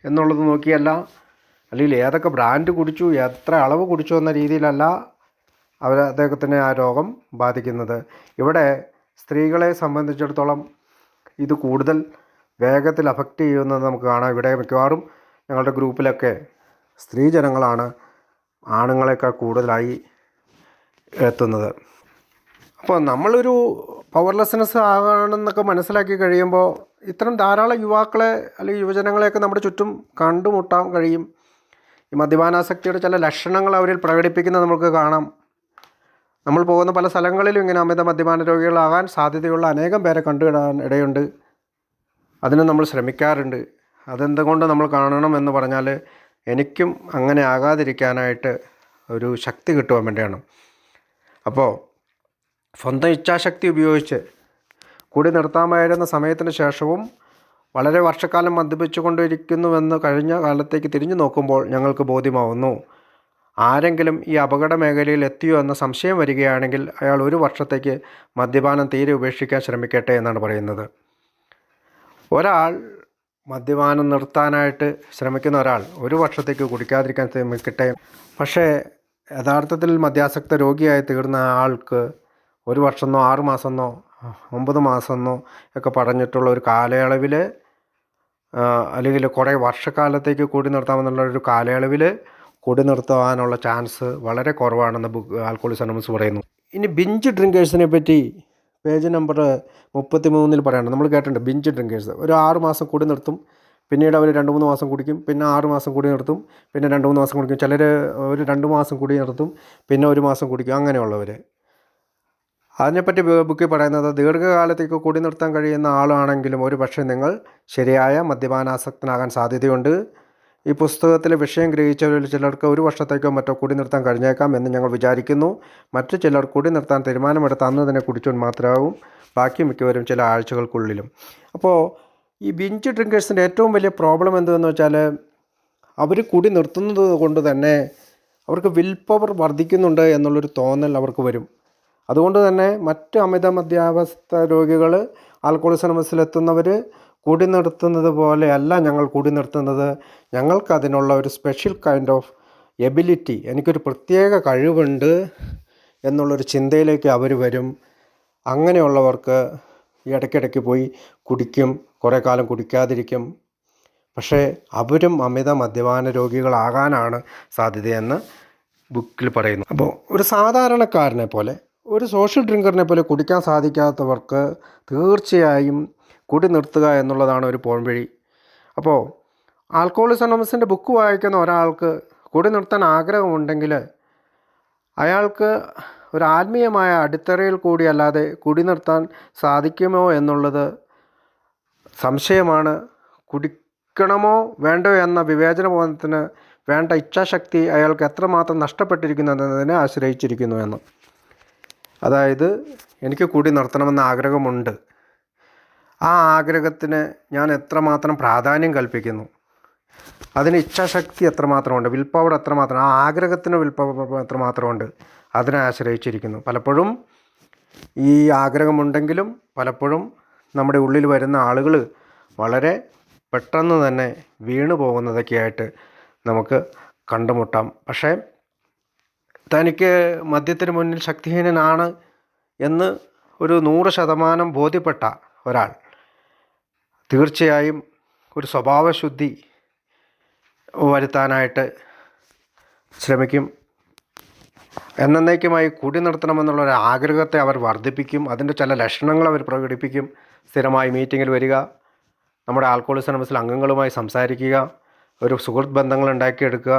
എന്നുള്ളത് നോക്കിയല്ല, അല്ലെങ്കിൽ ഏതൊക്കെ ബ്രാൻഡ് കുടിച്ചു, എത്ര അളവ് കുടിച്ചു എന്ന രീതിയിലല്ല അദ്ദേഹത്തിന് ആ രോഗം ബാധിക്കുന്നത്. ഇവിടെ സ്ത്രീകളെ സംബന്ധിച്ചിടത്തോളം ഇത് കൂടുതൽ വേഗത്തിൽ അഫക്റ്റ് ചെയ്യുന്നത് നമുക്ക് കാണാം. ഇവിടെ മിക്കവാറും ഞങ്ങളുടെ ഗ്രൂപ്പിലൊക്കെ സ്ത്രീജനങ്ങളാണ് ആണുങ്ങളെക്കാൾ കൂടുതലായി എത്തുന്നത്. അപ്പോൾ നമ്മളൊരു പവർലെസ്നെസ് ആകണമെന്നൊക്കെ മനസ്സിലാക്കി കഴിയുമ്പോൾ ഇത്തരം ധാരാളം യുവാക്കളെ അല്ലെങ്കിൽ യുവജനങ്ങളെയൊക്കെ നമ്മുടെ ചുറ്റും കണ്ടുമുട്ടാൻ കഴിയും. ഈ മദ്യപാനാസക്തിയുടെ ചില ലക്ഷണങ്ങൾ അവരിൽ പ്രകടിപ്പിക്കുന്നത് നമുക്ക് കാണാം. നമ്മൾ പോകുന്ന പല സ്ഥലങ്ങളിലും ഇങ്ങനെ അമിത മദ്യപാന രോഗികളാകാൻ സാധ്യതയുള്ള അനേകം പേരെ കണ്ടുകിടാൻ ഇടയുണ്ട്. അതിന് നമ്മൾ ശ്രമിക്കാറുണ്ട്. അതെന്തുകൊണ്ട് നമ്മൾ കാണണം എന്ന് പറഞ്ഞാൽ, എനിക്കും അങ്ങനെ ആകാതിരിക്കാനായിട്ട് ഒരു ശക്തി കിട്ടുവാൻ വേണ്ടിയാണ്. അപ്പോൾ സ്വന്തം ഇച്ഛാശക്തി ഉപയോഗിച്ച് കുടി നിർത്താമായിരുന്ന സമയത്തിന് ശേഷവും വളരെ വർഷക്കാലം മദ്യപിച്ചു കൊണ്ടിരിക്കുന്നുവെന്ന് കഴിഞ്ഞ കാലത്തേക്ക് തിരിഞ്ഞു നോക്കുമ്പോൾ ഞങ്ങൾക്ക് ബോധ്യമാവുന്നു. ആരെങ്കിലും ഈ അപകട മേഖലയിൽ എത്തിയോ എന്ന സംശയം വരികയാണെങ്കിൽ അയാൾ 1 വർഷത്തേക്ക് മദ്യപാനം തീരെ ഉപേക്ഷിക്കാൻ ശ്രമിക്കട്ടെ എന്നാണ് പറയുന്നത്. ഒരാൾ മദ്യപാനം നിർത്താനായിട്ട് ശ്രമിക്കുന്ന ഒരാൾ 1 വർഷത്തേക്ക് കുടിക്കാതിരിക്കാൻ ശ്രമിക്കട്ടെ. പക്ഷേ യഥാർത്ഥത്തിൽ മദ്യാസക്ത രോഗിയായി തീർന്ന ആൾക്ക് 1 വർഷമെന്നോ 6 മാസമെന്നോ 9 മാസമെന്നോ ഒക്കെ പറഞ്ഞിട്ടുള്ള ഒരു കാലയളവിൽ, അല്ലെങ്കിൽ കുറേ വർഷക്കാലത്തേക്ക് കൂടി നിർത്താമെന്നുള്ള ഒരു കാലയളവിൽ കൂടി നിർത്താനുള്ള ചാൻസ് വളരെ കുറവാണെന്ന് ആൽക്കഹോളിക്സ് അനോണിമസ് പറയുന്നു. ഇനി ബിഞ്ച് ഡ്രിങ്കേഴ്സിനെ പറ്റി പേജ് നമ്പർ 33 പറയുന്നുണ്ട്. നമ്മൾ കേട്ടിട്ടുണ്ട് ബിഞ്ച് ഡ്രിങ്കേഴ്സ്. ഒരു 6 മാസം കൂടി നിർത്തും, പിന്നീട് അവർ 2-3 മാസം കുടിക്കും, പിന്നെ 6 മാസം കൂടി നിർത്തും, പിന്നെ 2-3 മാസം കുടിക്കും. ചിലർ ഒരു 2 മാസം കൂടി നിർത്തും, പിന്നെ 1 മാസം കുടിക്കും. അങ്ങനെയുള്ളവർ. അതിനെപ്പറ്റി ബുക്കിൽ പറയുന്നത്, ദീർഘകാലത്തേക്ക് കൂടി നിർത്താൻ കഴിയുന്ന ആളാണെങ്കിലും ഒരു പക്ഷേ നിങ്ങൾ ശരിയായ മദ്യപാനാസക്തനാകാൻ സാധ്യതയുണ്ട്. ഈ പുസ്തകത്തിലെ വിഷയം ഗ്രഹിച്ചവരിൽ ചിലർക്ക് 1 വർഷത്തേക്കോ മറ്റോ കൂടി നിർത്താൻ കഴിഞ്ഞേക്കാം എന്ന് ഞങ്ങൾ വിചാരിക്കുന്നു. മറ്റു ചിലർ കൂടി നിർത്താൻ തീരുമാനമെടുത്ത് അന്ന് തന്നെ കുടിച്ചുകൊണ്ട് മാത്രമാവും, ബാക്കി മിക്കവരും ചില ആഴ്ചകൾക്കുള്ളിലും. അപ്പോൾ ഈ ബിഞ്ച് ഡ്രിങ്കേഴ്സിൻ്റെ ഏറ്റവും വലിയ പ്രോബ്ലം എന്തെന്ന് വെച്ചാൽ, അവർ കൂടി നിർത്തുന്നത് കൊണ്ട് തന്നെ അവർക്ക് വിൽ പവർ വർദ്ധിക്കുന്നുണ്ട് എന്നുള്ളൊരു തോന്നൽ അവർക്ക് വരും. അതുകൊണ്ട് തന്നെ മറ്റ് അമിത മദ്യാവസ്ഥ രോഗികൾ, ആൽക്കഹോളിക്സ് അനോണിമസിലെത്തുന്നവർ കൂടി നിർത്തുന്നത് പോലെയല്ല ഞങ്ങൾ കൂടി നിർത്തുന്നത്. ഞങ്ങൾക്കതിനുള്ള ഒരു സ്പെഷ്യൽ കൈൻഡ് ഓഫ് എബിലിറ്റി, എനിക്കൊരു പ്രത്യേക കഴിവുണ്ട് എന്നുള്ളൊരു ചിന്തയിലേക്ക് അവർ വരും. അങ്ങനെയുള്ളവർക്ക് ഇടയ്ക്കിടയ്ക്ക് പോയി കുടിക്കും, കുറേ കാലം കുടിക്കാതിരിക്കും. പക്ഷേ അവരും അമിത മദ്യപാന രോഗികളാകാനാണ് സാധ്യതയെന്ന് ബുക്കിൽ പറയുന്നു. അപ്പോൾ ഒരു സാധാരണക്കാരനെ പോലെ, ഒരു സോഷ്യൽ ഡ്രിങ്കറിനെ പോലെ കുടിക്കാൻ സാധിക്കാത്തവർക്ക് തീർച്ചയായും കുടി നിർത്തുക എന്നുള്ളതാണ് ഒരു പോംവഴി. അപ്പോൾ ആൽക്കഹോളിക്സ് അനോണിമസിൻ്റെ ബുക്ക് വായിക്കുന്ന ഒരാൾക്ക് കുടി നിർത്താൻ ആഗ്രഹമുണ്ടെങ്കിൽ അയാൾക്ക് ഒരു ആത്മീയമായ അടിത്തറയിൽ കൂടി അല്ലാതെ കുടി നിർത്താൻ സാധിക്കുമോ എന്നുള്ളത് സംശയമാണ്. കുടിക്കണമോ വേണ്ടോ എന്ന വിവേചന ബോധത്തിന് വേണ്ട ഇച്ഛാശക്തി അയാൾക്ക് എത്രമാത്രം നഷ്ടപ്പെട്ടിരിക്കുന്നു എന്നതിനെ ആശ്രയിച്ചിരിക്കുന്നു എന്ന്. അതായത് എനിക്ക് കൂടി നിർത്തണമെന്ന ആഗ്രഹമുണ്ട്, ആ ആഗ്രഹത്തിന് ഞാൻ എത്രമാത്രം പ്രാധാന്യം കൽപ്പിക്കുന്നു, അതിന് ഇച്ഛാശക്തി എത്രമാത്രമുണ്ട്, വിൽ പവർ എത്രമാത്രം, ആ ആഗ്രഹത്തിന് വിൽ പവർ എത്രമാത്രമുണ്ട്, അതിനെ ആശ്രയിച്ചിരിക്കുന്നു. പലപ്പോഴും ഈ ആഗ്രഹമുണ്ടെങ്കിലും പലപ്പോഴും നമ്മുടെ ഉള്ളിൽ വരുന്ന ആളുകൾ വളരെ പെട്ടെന്ന് തന്നെ വീണു പോകുന്നതൊക്കെയായിട്ട് നമുക്ക് കണ്ടുമുട്ടാം. പക്ഷേ തനിക്ക് മദ്യത്തിന് മുന്നിൽ ശക്തിഹീനനാണ് എന്ന് ഒരു 100% ബോധ്യപ്പെട്ട ഒരാൾ തീർച്ചയായും ഒരു സ്വഭാവശുദ്ധി വരുത്താനായിട്ട് ശ്രമിക്കും. എന്നേക്കുമായി കൂടി നിർത്തണമെന്നുള്ളൊരു ആഗ്രഹത്തെ അവർ വർദ്ധിപ്പിക്കും. അതിൻ്റെ ചില ലക്ഷണങ്ങൾ അവർ പ്രകടിപ്പിക്കും. സ്ഥിരമായി മീറ്റിങ്ങിൽ വരിക, നമ്മുടെ ആൽക്കഹോളിക്സ് അനോണിമസിൽ അംഗങ്ങളുമായി സംസാരിക്കുക, ഒരു സുഹൃത്ത് ബന്ധങ്ങൾ ഉണ്ടാക്കിയെടുക്കുക.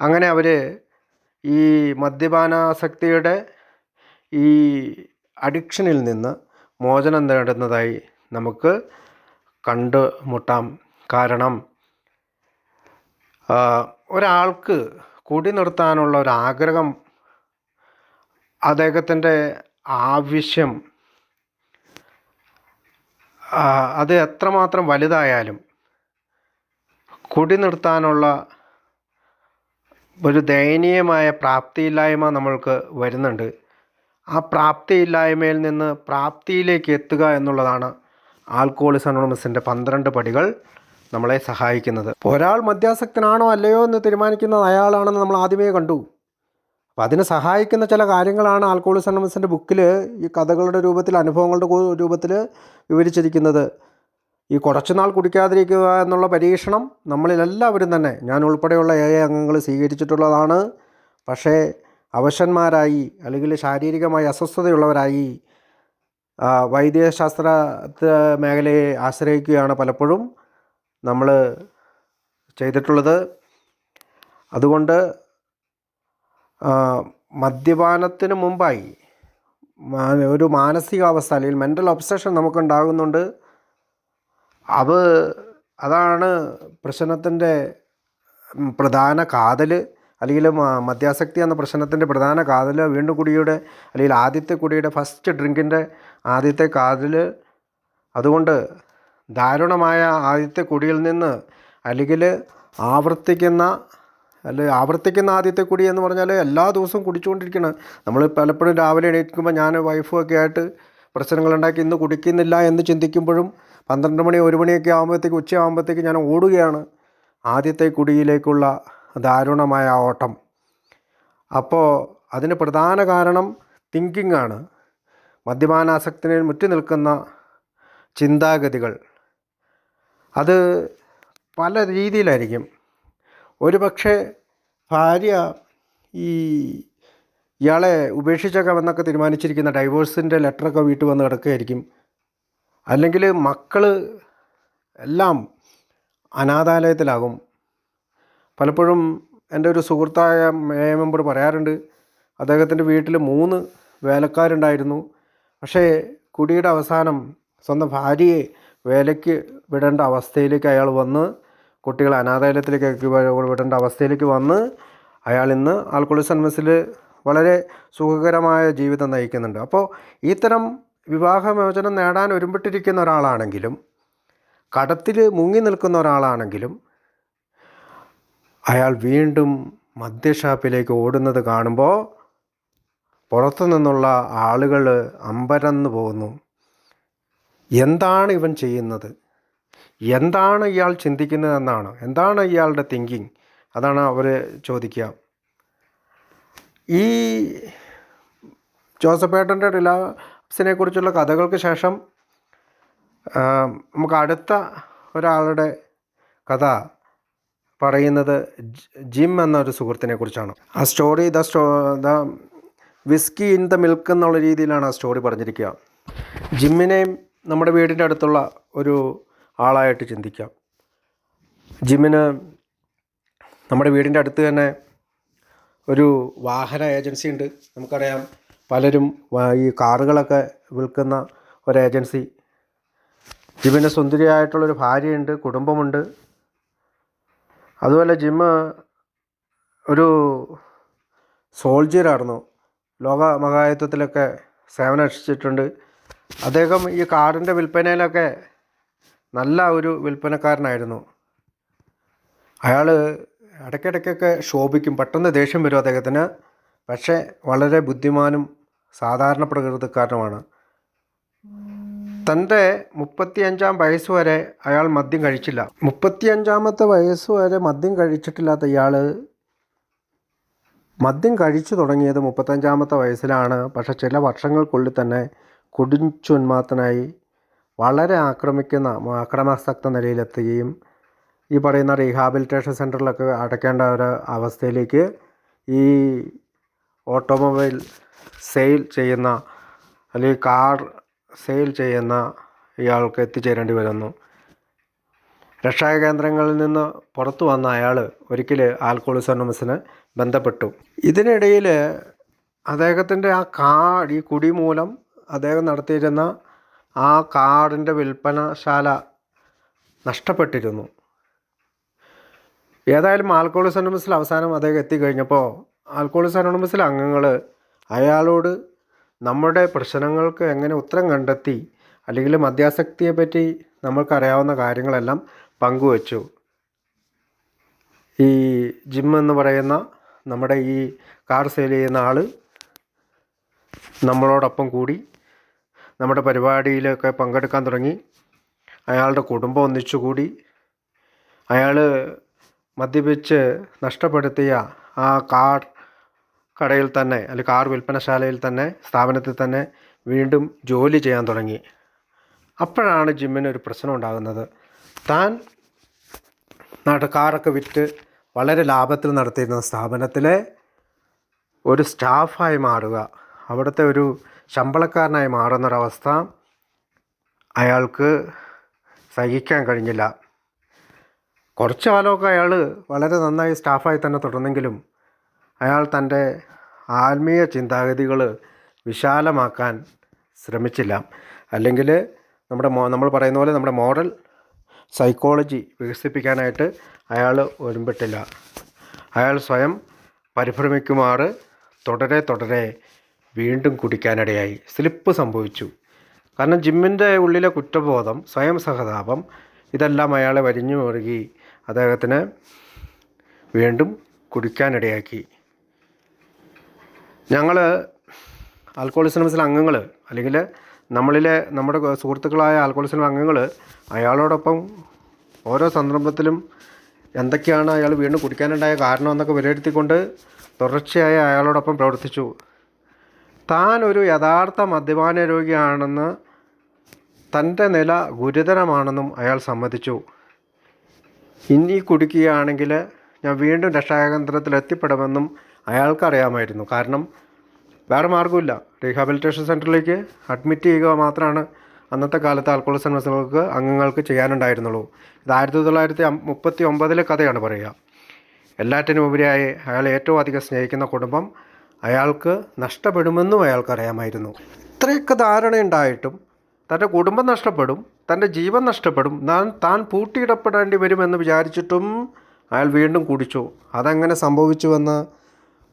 അങ്ങനെ അവർ ഈ മദ്യപാനാസക്തിയുടെ ഈ അഡിക്ഷനിൽ നിന്ന് മോചനം നേടുന്നതായി നമുക്ക് കണ്ടുമുട്ടാം. കാരണം ഒരാൾക്ക് കൂടി നിർത്താനുള്ള ഒരു ആഗ്രഹം, അദ്ദേഹത്തിൻ്റെ ആവശ്യം അത് എത്രമാത്രം വലുതായാലും കൂടി നിർത്താനുള്ള ഒരു ദയനീയമായ പ്രാപ്തിയില്ലായ്മ നമ്മൾക്ക് വരുന്നുണ്ട്. ആ പ്രാപ്തിയില്ലായ്മയിൽ നിന്ന് പ്രാപ്തിയിലേക്ക് എത്തുക എന്നുള്ളതാണ് ആൽക്കഹോളിക്സ് അനോണിമസിൻ്റെ 12 പടികൾ നമ്മളെ സഹായിക്കുന്നത്. ഒരാൾ മദ്യാസക്തനാണോ അല്ലയോ എന്ന് തീരുമാനിക്കുന്നത് അയാളാണെന്ന് നമ്മൾ ആദ്യമേ കണ്ടു. അപ്പം അതിന് സഹായിക്കുന്ന ചില കാര്യങ്ങളാണ് ആൽക്കഹോളിക്സ് അനോണിമസിൻ്റെ ബുക്കിൽ ഈ കഥകളുടെ രൂപത്തിൽ, അനുഭവങ്ങളുടെ രൂപത്തിൽ വിവരിച്ചിരിക്കുന്നത്. ഈ കുറച്ചുനാൾ കുടിക്കാതിരിക്കുക എന്നുള്ള പരീക്ഷണം നമ്മളിലെല്ലാവരും തന്നെ, ഞാൻ ഉൾപ്പെടെയുള്ള അംഗങ്ങൾ സ്വീകരിച്ചിട്ടുള്ളതാണ്. പക്ഷേ അവശന്മാരായി അല്ലെങ്കിൽ ശാരീരികമായി അസ്വസ്ഥതയുള്ളവരായി വൈദ്യശാസ്ത്ര മേഖലയെ ആശ്രയിക്കുകയാണ് പലപ്പോഴും നമ്മൾ ചെയ്തിട്ടുള്ളത്. അതുകൊണ്ട് മദ്യപാനത്തിന് മുമ്പായി ഒരു മാനസികാവസ്ഥ അല്ലെങ്കിൽ മെൻ്റൽ ഒബ്സഷൻ നമുക്കുണ്ടാകുന്നുണ്ട്. അതാണ് പ്രശ്നത്തിൻ്റെ പ്രധാന കാതൽ, അല്ലെങ്കിൽ മദ്യാസക്തി എന്ന പ്രശ്നത്തിൻ്റെ പ്രധാന കാതൽ. വീണ്ടും കുടിയുടെ അല്ലെങ്കിൽ ആദ്യത്തെ കുടിയുടെ ഫസ്റ്റ് ഡ്രിങ്കിൻ്റെ ആദ്യത്തെ കാതൽ. അതുകൊണ്ട് ദാരുണമായ ആദ്യത്തെ കുടിയിൽ നിന്ന് അല്ലെങ്കിൽ ആവർത്തിക്കുന്ന ആദ്യത്തെ കുടി എന്ന് പറഞ്ഞാൽ എല്ലാ ദിവസവും കുടിച്ചുകൊണ്ടിരിക്കണം. നമ്മൾ പലപ്പോഴും രാവിലെ എണീക്കുമ്പോൾ ഞാൻ വൈഫും ഒക്കെ ആയിട്ട് പ്രശ്നങ്ങളുണ്ടാക്കി ഇന്ന് കുടിക്കുന്നില്ല എന്ന് ചിന്തിക്കുമ്പോഴും 12 മണി 1 മണിയൊക്കെ ആകുമ്പോഴത്തേക്ക്, ഉച്ചയാകുമ്പോഴത്തേക്ക് ഞാൻ ഓടുകയാണ് ആദ്യത്തെ കുടിയിലേക്കുള്ള ദാരുണമായ ഓട്ടം. അപ്പോൾ അതിന് പ്രധാന കാരണം തിങ്കിങ് ആണ്. മദ്യപാനാസക്തിയിൽ മുറ്റി നിൽക്കുന്ന ചിന്താഗതികൾ അത് പല രീതിയിലായിരിക്കും. ഒരു പക്ഷേ ഭാര്യ ഇയാളെ ഉപേക്ഷിച്ചേക്കാമെന്നൊക്കെ തീരുമാനിച്ചിരിക്കുന്ന ഡൈവോഴ്സിൻ്റെ ലെറ്ററൊക്കെ വീട്ടിൽ വന്ന് കിടക്കുകയായിരിക്കും. അല്ലെങ്കിൽ മക്കൾ എല്ലാം അനാഥാലയത്തിലാകും. പലപ്പോഴും എൻ്റെ ഒരു സുഹൃത്തായ മെമ്പർ പറയാറുണ്ട്, അദ്ദേഹത്തിൻ്റെ വീട്ടിൽ 3 വേലക്കാരുണ്ടായിരുന്നു. പക്ഷേ കുടിയുടെ അവസാനം സ്വന്തം ഭാര്യയെ വേലയ്ക്ക് വിടേണ്ട അവസ്ഥയിലേക്ക് അയാൾ വന്ന്, കുട്ടികളെ അനാഥാലയത്തിലേക്ക് വിടേണ്ട അവസ്ഥയിലേക്ക് വന്ന് അയാൾ ഇന്ന് ആൽക്കഹോളിക്സ് അനോണിമസിൽ വളരെ സുഖകരമായ ജീവിതം നയിക്കുന്നുണ്ട്. അപ്പോൾ ഇത്തരം വിവാഹമോചനം നേടാൻ ഒരുമ്പിട്ടിരിക്കുന്ന ഒരാളാണെങ്കിലും, കടത്തിൽ മുങ്ങി നിൽക്കുന്ന ഒരാളാണെങ്കിലും അയാൾ വീണ്ടും മദ്യഷാപ്പിലേക്ക് ഓടുന്നത് കാണുമ്പോൾ പുറത്തു നിന്നുള്ള ആളുകൾ അമ്പരന്ന് പോകുന്നു. എന്താണ് ഇവൻ ചെയ്യുന്നത്, എന്താണ് ഇയാൾ ചിന്തിക്കുന്നതെന്നാണ്, എന്താണ് ഇയാളുടെ തിങ്കിങ്, അതാണ് അവർ ചോദിക്കുക. ഈ ജോസഫേട്ടൻ്റെ റിലാപ്സിനെ കുറിച്ചുള്ള കഥകൾക്ക് ശേഷം നമുക്ക് അടുത്ത ഒരാളുടെ കഥ പറയുന്നത് ജിം എന്നൊരു സുഹൃത്തിനെ കുറിച്ചാണ്. ആ story the whisky in the milk എന്നുള്ള രീതിയിലാണ് ആ സ്റ്റോറി പറഞ്ഞിരിക്കുക. ജിമ്മിനെയും നമ്മുടെ വീടിൻ്റെ അടുത്തുള്ള ഒരു ആളായിട്ട് ചിന്തിക്കാം. ജിമ്മിന് നമ്മുടെ വീടിൻ്റെ അടുത്ത് തന്നെ ഒരു വാഹന ഏജൻസി ഉണ്ട്. നമുക്കറിയാം, പലരും ഈ കാറുകളൊക്കെ വിൽക്കുന്ന ഒരു ഏജൻസി. ജിമ്മിന് സുന്ദരിയായിട്ടുള്ളൊരു ഭാര്യയുണ്ട്, കുടുംബമുണ്ട്. അതുപോലെ ജിമ്മ് ഒരു സോൾജിയറായിരുന്നു. ലോക മഹായുദ്ധത്തിലൊക്കെ സേവനമനുഷ്ഠിച്ചിട്ടുണ്ട്. അദ്ദേഹം ഈ കാറിൻ്റെ വിൽപ്പനയിലൊക്കെ നല്ല ഒരു വിൽപ്പനക്കാരനായിരുന്നു. അയാൾ ഇടയ്ക്കിടയ്ക്കൊക്കെ ശോഭിക്കും, പെട്ടെന്ന് ദേഷ്യം വരും അദ്ദേഹത്തിന്. പക്ഷേ വളരെ ബുദ്ധിമാനും സാധാരണ പ്രകൃതിക്കാരനുമാണ്. തൻ്റെ 35-ാം വയസ്സ് വരെ അയാൾ മദ്യം കഴിച്ചില്ല. 35-ാമത്തെ വയസ്സ് വരെ മദ്യം കഴിച്ചിട്ടില്ലാത്ത ഇയാൾ മദ്യം കഴിച്ചു തുടങ്ങിയത് 35-ാമത്തെ വയസ്സിലാണ്. പക്ഷേ ചില വർഷങ്ങൾക്കുള്ളിൽ തന്നെ കുടിച്ചുന്മാത്തനായി വളരെ ആക്രമാസക്ത നിലയിലെത്തുകയും ഈ പറയുന്ന റീഹാബിലിറ്റേഷൻ സെൻറ്ററിലൊക്കെ അടയ്ക്കേണ്ട ഒരു അവസ്ഥയിലേക്ക് ഈ ഓട്ടോമൊബൈൽ സെയിൽ ചെയ്യുന്ന അല്ലെങ്കിൽ കാർ സെയിൽ ചെയ്യുന്ന ഇയാൾക്ക് എത്തിച്ചേരേണ്ടി വരുന്നു. രക്ഷാ കേന്ദ്രങ്ങളിൽ നിന്ന് പുറത്തു വന്ന അയാൾ ഒരിക്കൽ ആൽക്കോളിക്സ് അനോണിമസിന് ബന്ധപ്പെട്ടു. ഇതിനിടയിൽ അദ്ദേഹത്തിൻ്റെ ഈ കുടി മൂലം അദ്ദേഹം നടത്തിയിരുന്ന ആ കാറിൻ്റെ വിൽപ്പനശാല നഷ്ടപ്പെട്ടിരുന്നു. ഏതായാലും ആൽക്കോളിക്സ് അനോണിമസിൽ അവസാനം അദ്ദേഹം എത്തിക്കഴിഞ്ഞപ്പോൾ ആൽക്കോളിക്സ് അനോണിമസിലെ അംഗങ്ങൾ അയാളോട് നമ്മുടെ പ്രശ്നങ്ങൾക്ക് എങ്ങനെ ഉത്തരം കണ്ടെത്തി അല്ലെങ്കിൽ മദ്യാസക്തിയെപ്പറ്റി നമ്മൾക്കറിയാവുന്ന കാര്യങ്ങളെല്ലാം പങ്കുവച്ചു. ഈ ജിം എന്ന് പറയുന്ന നമ്മുടെ ഈ കാർ സെയിൽ ചെയ്യുന്ന ആൾ നമ്മളോടൊപ്പം കൂടി നമ്മുടെ പരിപാടിയിലൊക്കെ പങ്കെടുക്കാൻ തുടങ്ങി. അയാളുടെ കുടുംബം ഒന്നിച്ചുകൂടി. അയാൾ മദ്യപിച്ച് നഷ്ടപ്പെടുത്തിയ ആ കാർ കടയിൽ തന്നെ അല്ലെങ്കിൽ കാർ വിൽപ്പനശാലയിൽ തന്നെ സ്ഥാപനത്തിൽ തന്നെ വീണ്ടും ജോലി ചെയ്യാൻ തുടങ്ങി. അപ്പോഴാണ് ജിമ്മിനൊരു പ്രശ്നം ഉണ്ടാകുന്നത്. താൻ കാറൊക്കെ വിറ്റ് വളരെ ലാഭത്തിൽ നടത്തിയിരുന്ന സ്ഥാപനത്തിലെ ഒരു സ്റ്റാഫായി മാറുക, അവിടുത്തെ ഒരു ശമ്പളക്കാരനായി മാറുന്നൊരവസ്ഥ അയാൾക്ക് സഹിക്കാൻ കഴിഞ്ഞില്ല. കുറച്ച് കാലമൊക്കെ അയാൾ വളരെ നന്നായി സ്റ്റാഫായി തന്നെ തുടർന്നെങ്കിലും അയാൾ തൻ്റെ ആത്മീയ ചിന്താഗതികൾ വിശാലമാക്കാൻ ശ്രമിച്ചില്ല. അല്ലെങ്കിൽ നമ്മൾ പറയുന്ന പോലെ നമ്മുടെ മോറൽ സൈക്കോളജി വികസിപ്പിക്കാനായിട്ട് അയാൾ ഒരുമ്പെട്ടില്ല. അയാൾ സ്വയം പരിഭ്രമിക്കുമാറ് തുടരെ വീണ്ടും കുടിക്കാനിടയായി. സ്ലിപ്പ് സംഭവിച്ചു. കാരണം ജിമ്മിൻ്റെ ഉള്ളിലെ കുറ്റബോധം, സ്വയം സഹതാപം ഇതെല്ലാം അയാളെ വരിഞ്ഞു മുറുകി അദ്ദേഹത്തിന് വീണ്ടും കുടിക്കാനിടയാക്കി. ഞങ്ങൾ ആൽക്കോളിക്സ് അനോണിമസിലെ അംഗങ്ങൾ അല്ലെങ്കിൽ നമ്മുടെ സുഹൃത്തുക്കളായ ആൽക്കോളിക്സ് അനോണിമസ് അംഗങ്ങൾ അയാളോടൊപ്പം ഓരോ സന്ദർഭത്തിലും എന്തൊക്കെയാണ് അയാൾ വീണ്ടും കുടിക്കാനുണ്ടായ കാരണം എന്നൊക്കെ വിലയിരുത്തിക്കൊണ്ട് തുടർച്ചയായി അയാളോടൊപ്പം പ്രവർത്തിച്ചു. താൻ ഒരു യഥാർത്ഥ മദ്യപാന രോഗിയാണെന്ന്, തൻ്റെ നില ഗുരുതരമാണെന്നും അയാൾ സമ്മതിച്ചു. ഇനി കുടിക്കുകയാണെങ്കിൽ ഞാൻ വീണ്ടും രക്ഷാകേന്ദ്രത്തിൽ എത്തിപ്പെടുമെന്നും അയാൾക്കറിയാമായിരുന്നു. കാരണം വേറെ മാർഗ്ഗമില്ല. റീഹാബിലിറ്റേഷൻ സെൻറ്ററിലേക്ക് അഡ്മിറ്റ് ചെയ്യുക മാത്രമാണ് അന്നത്തെ കാലത്ത് ആൽക്കോളിക്സ് അനോണിമസ് അംഗങ്ങൾക്ക് ചെയ്യാനുണ്ടായിരുന്നുള്ളൂ. ഇത് 1939 കഥയാണ് പറയുക. എല്ലാറ്റിനും ഉപരിയായി അയാൾ ഏറ്റവും അധികം സ്നേഹിക്കുന്ന കുടുംബം അയാൾക്ക് നഷ്ടപ്പെടുമെന്നും അയാൾക്കറിയാമായിരുന്നു. ഇത്രയൊക്കെ ധാരണയുണ്ടായിട്ടും തൻ്റെ കുടുംബം നഷ്ടപ്പെടും, തൻ്റെ ജീവൻ നഷ്ടപ്പെടും, താൻ പൂട്ടിയിടപ്പെടേണ്ടി വരുമെന്ന് വിചാരിച്ചിട്ടും അയാൾ വീണ്ടും കുടിച്ചു. അതെങ്ങനെ സംഭവിച്ചുവെന്ന്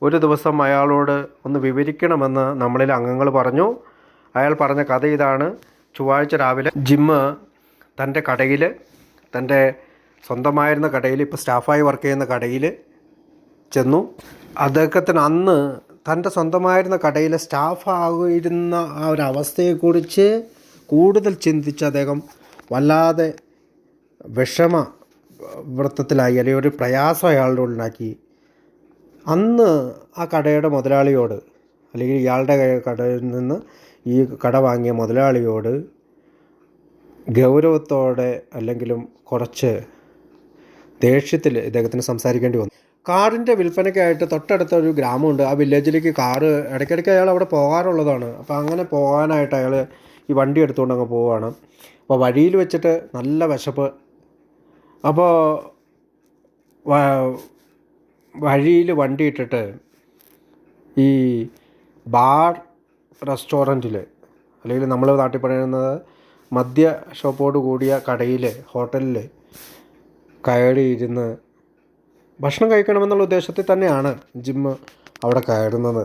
ഒരു ദിവസം അയാളോട് ഒന്ന് വിവരിക്കണമെന്ന് നമ്മളിൽ അംഗങ്ങൾ പറഞ്ഞു. അയാൾ പറഞ്ഞ കഥ ഇതാണ്. ചൊവ്വാഴ്ച രാവിലെ ജിമ്മ് തൻ്റെ കടയിൽ, തൻ്റെ സ്വന്തമായിരുന്ന കടയിൽ, ഇപ്പോൾ സ്റ്റാഫായി വർക്ക് ചെയ്യുന്ന കടയിൽ ചെന്നു. അദ്ദേഹത്തിന് അന്ന് തൻ്റെ സ്വന്തമായിരുന്ന കടയിലെ സ്റ്റാഫായിരുന്ന ആ ഒരു അവസ്ഥയെക്കുറിച്ച് കൂടുതൽ ചിന്തിച്ച് അദ്ദേഹം വല്ലാതെ വൃത്തത്തിലായി, അല്ലെങ്കിൽ ഒരു പ്രയാസം അയാളുടെ ഉണ്ടാക്കി. അന്ന് ആ കടയുടെ മുതലാളിയോട്, അല്ലെങ്കിൽ ഇയാളുടെ കടയിൽ നിന്ന് ഈ കട വാങ്ങിയ മുതലാളിയോട് ഗൗരവത്തോടെ അല്ലെങ്കിലും കുറച്ച് ദേഷ്യത്തിൽ ഇദ്ദേഹത്തിന് സംസാരിക്കേണ്ടി വന്നു. കാറിൻ്റെ വിൽപ്പനയ്ക്കായിട്ട് തൊട്ടടുത്ത ഒരു ഗ്രാമമുണ്ട്. ആ വില്ലേജിലേക്ക് കാറ് ഇടയ്ക്കിടയ്ക്ക് അയാൾ അവിടെ പോകാറുള്ളതാണ്. അപ്പോൾ അങ്ങനെ പോകാനായിട്ട് അയാൾ ഈ വണ്ടി എടുത്തുകൊണ്ട് അങ്ങ് പോവുകയാണ്. അപ്പോൾ വഴിയിൽ വെച്ചിട്ട് നല്ല വിശപ്പ്. അപ്പോൾ വഴിയിൽ വണ്ടി ഇട്ടിട്ട് ഈ ബാർ റെസ്റ്റോറൻറ്റിൽ, അല്ലെങ്കിൽ നമ്മൾ നാട്ടിൽ പറയുന്നത് മദ്യ ഷോപ്പോട് കൂടിയ കടയിൽ ഹോട്ടലിൽ കയറിയിരുന്ന് ഭക്ഷണം കഴിക്കണമെന്നുള്ള ഉദ്ദേശത്തിൽ തന്നെയാണ് ജിമ്മ് അവിടെ കയറുന്നത്.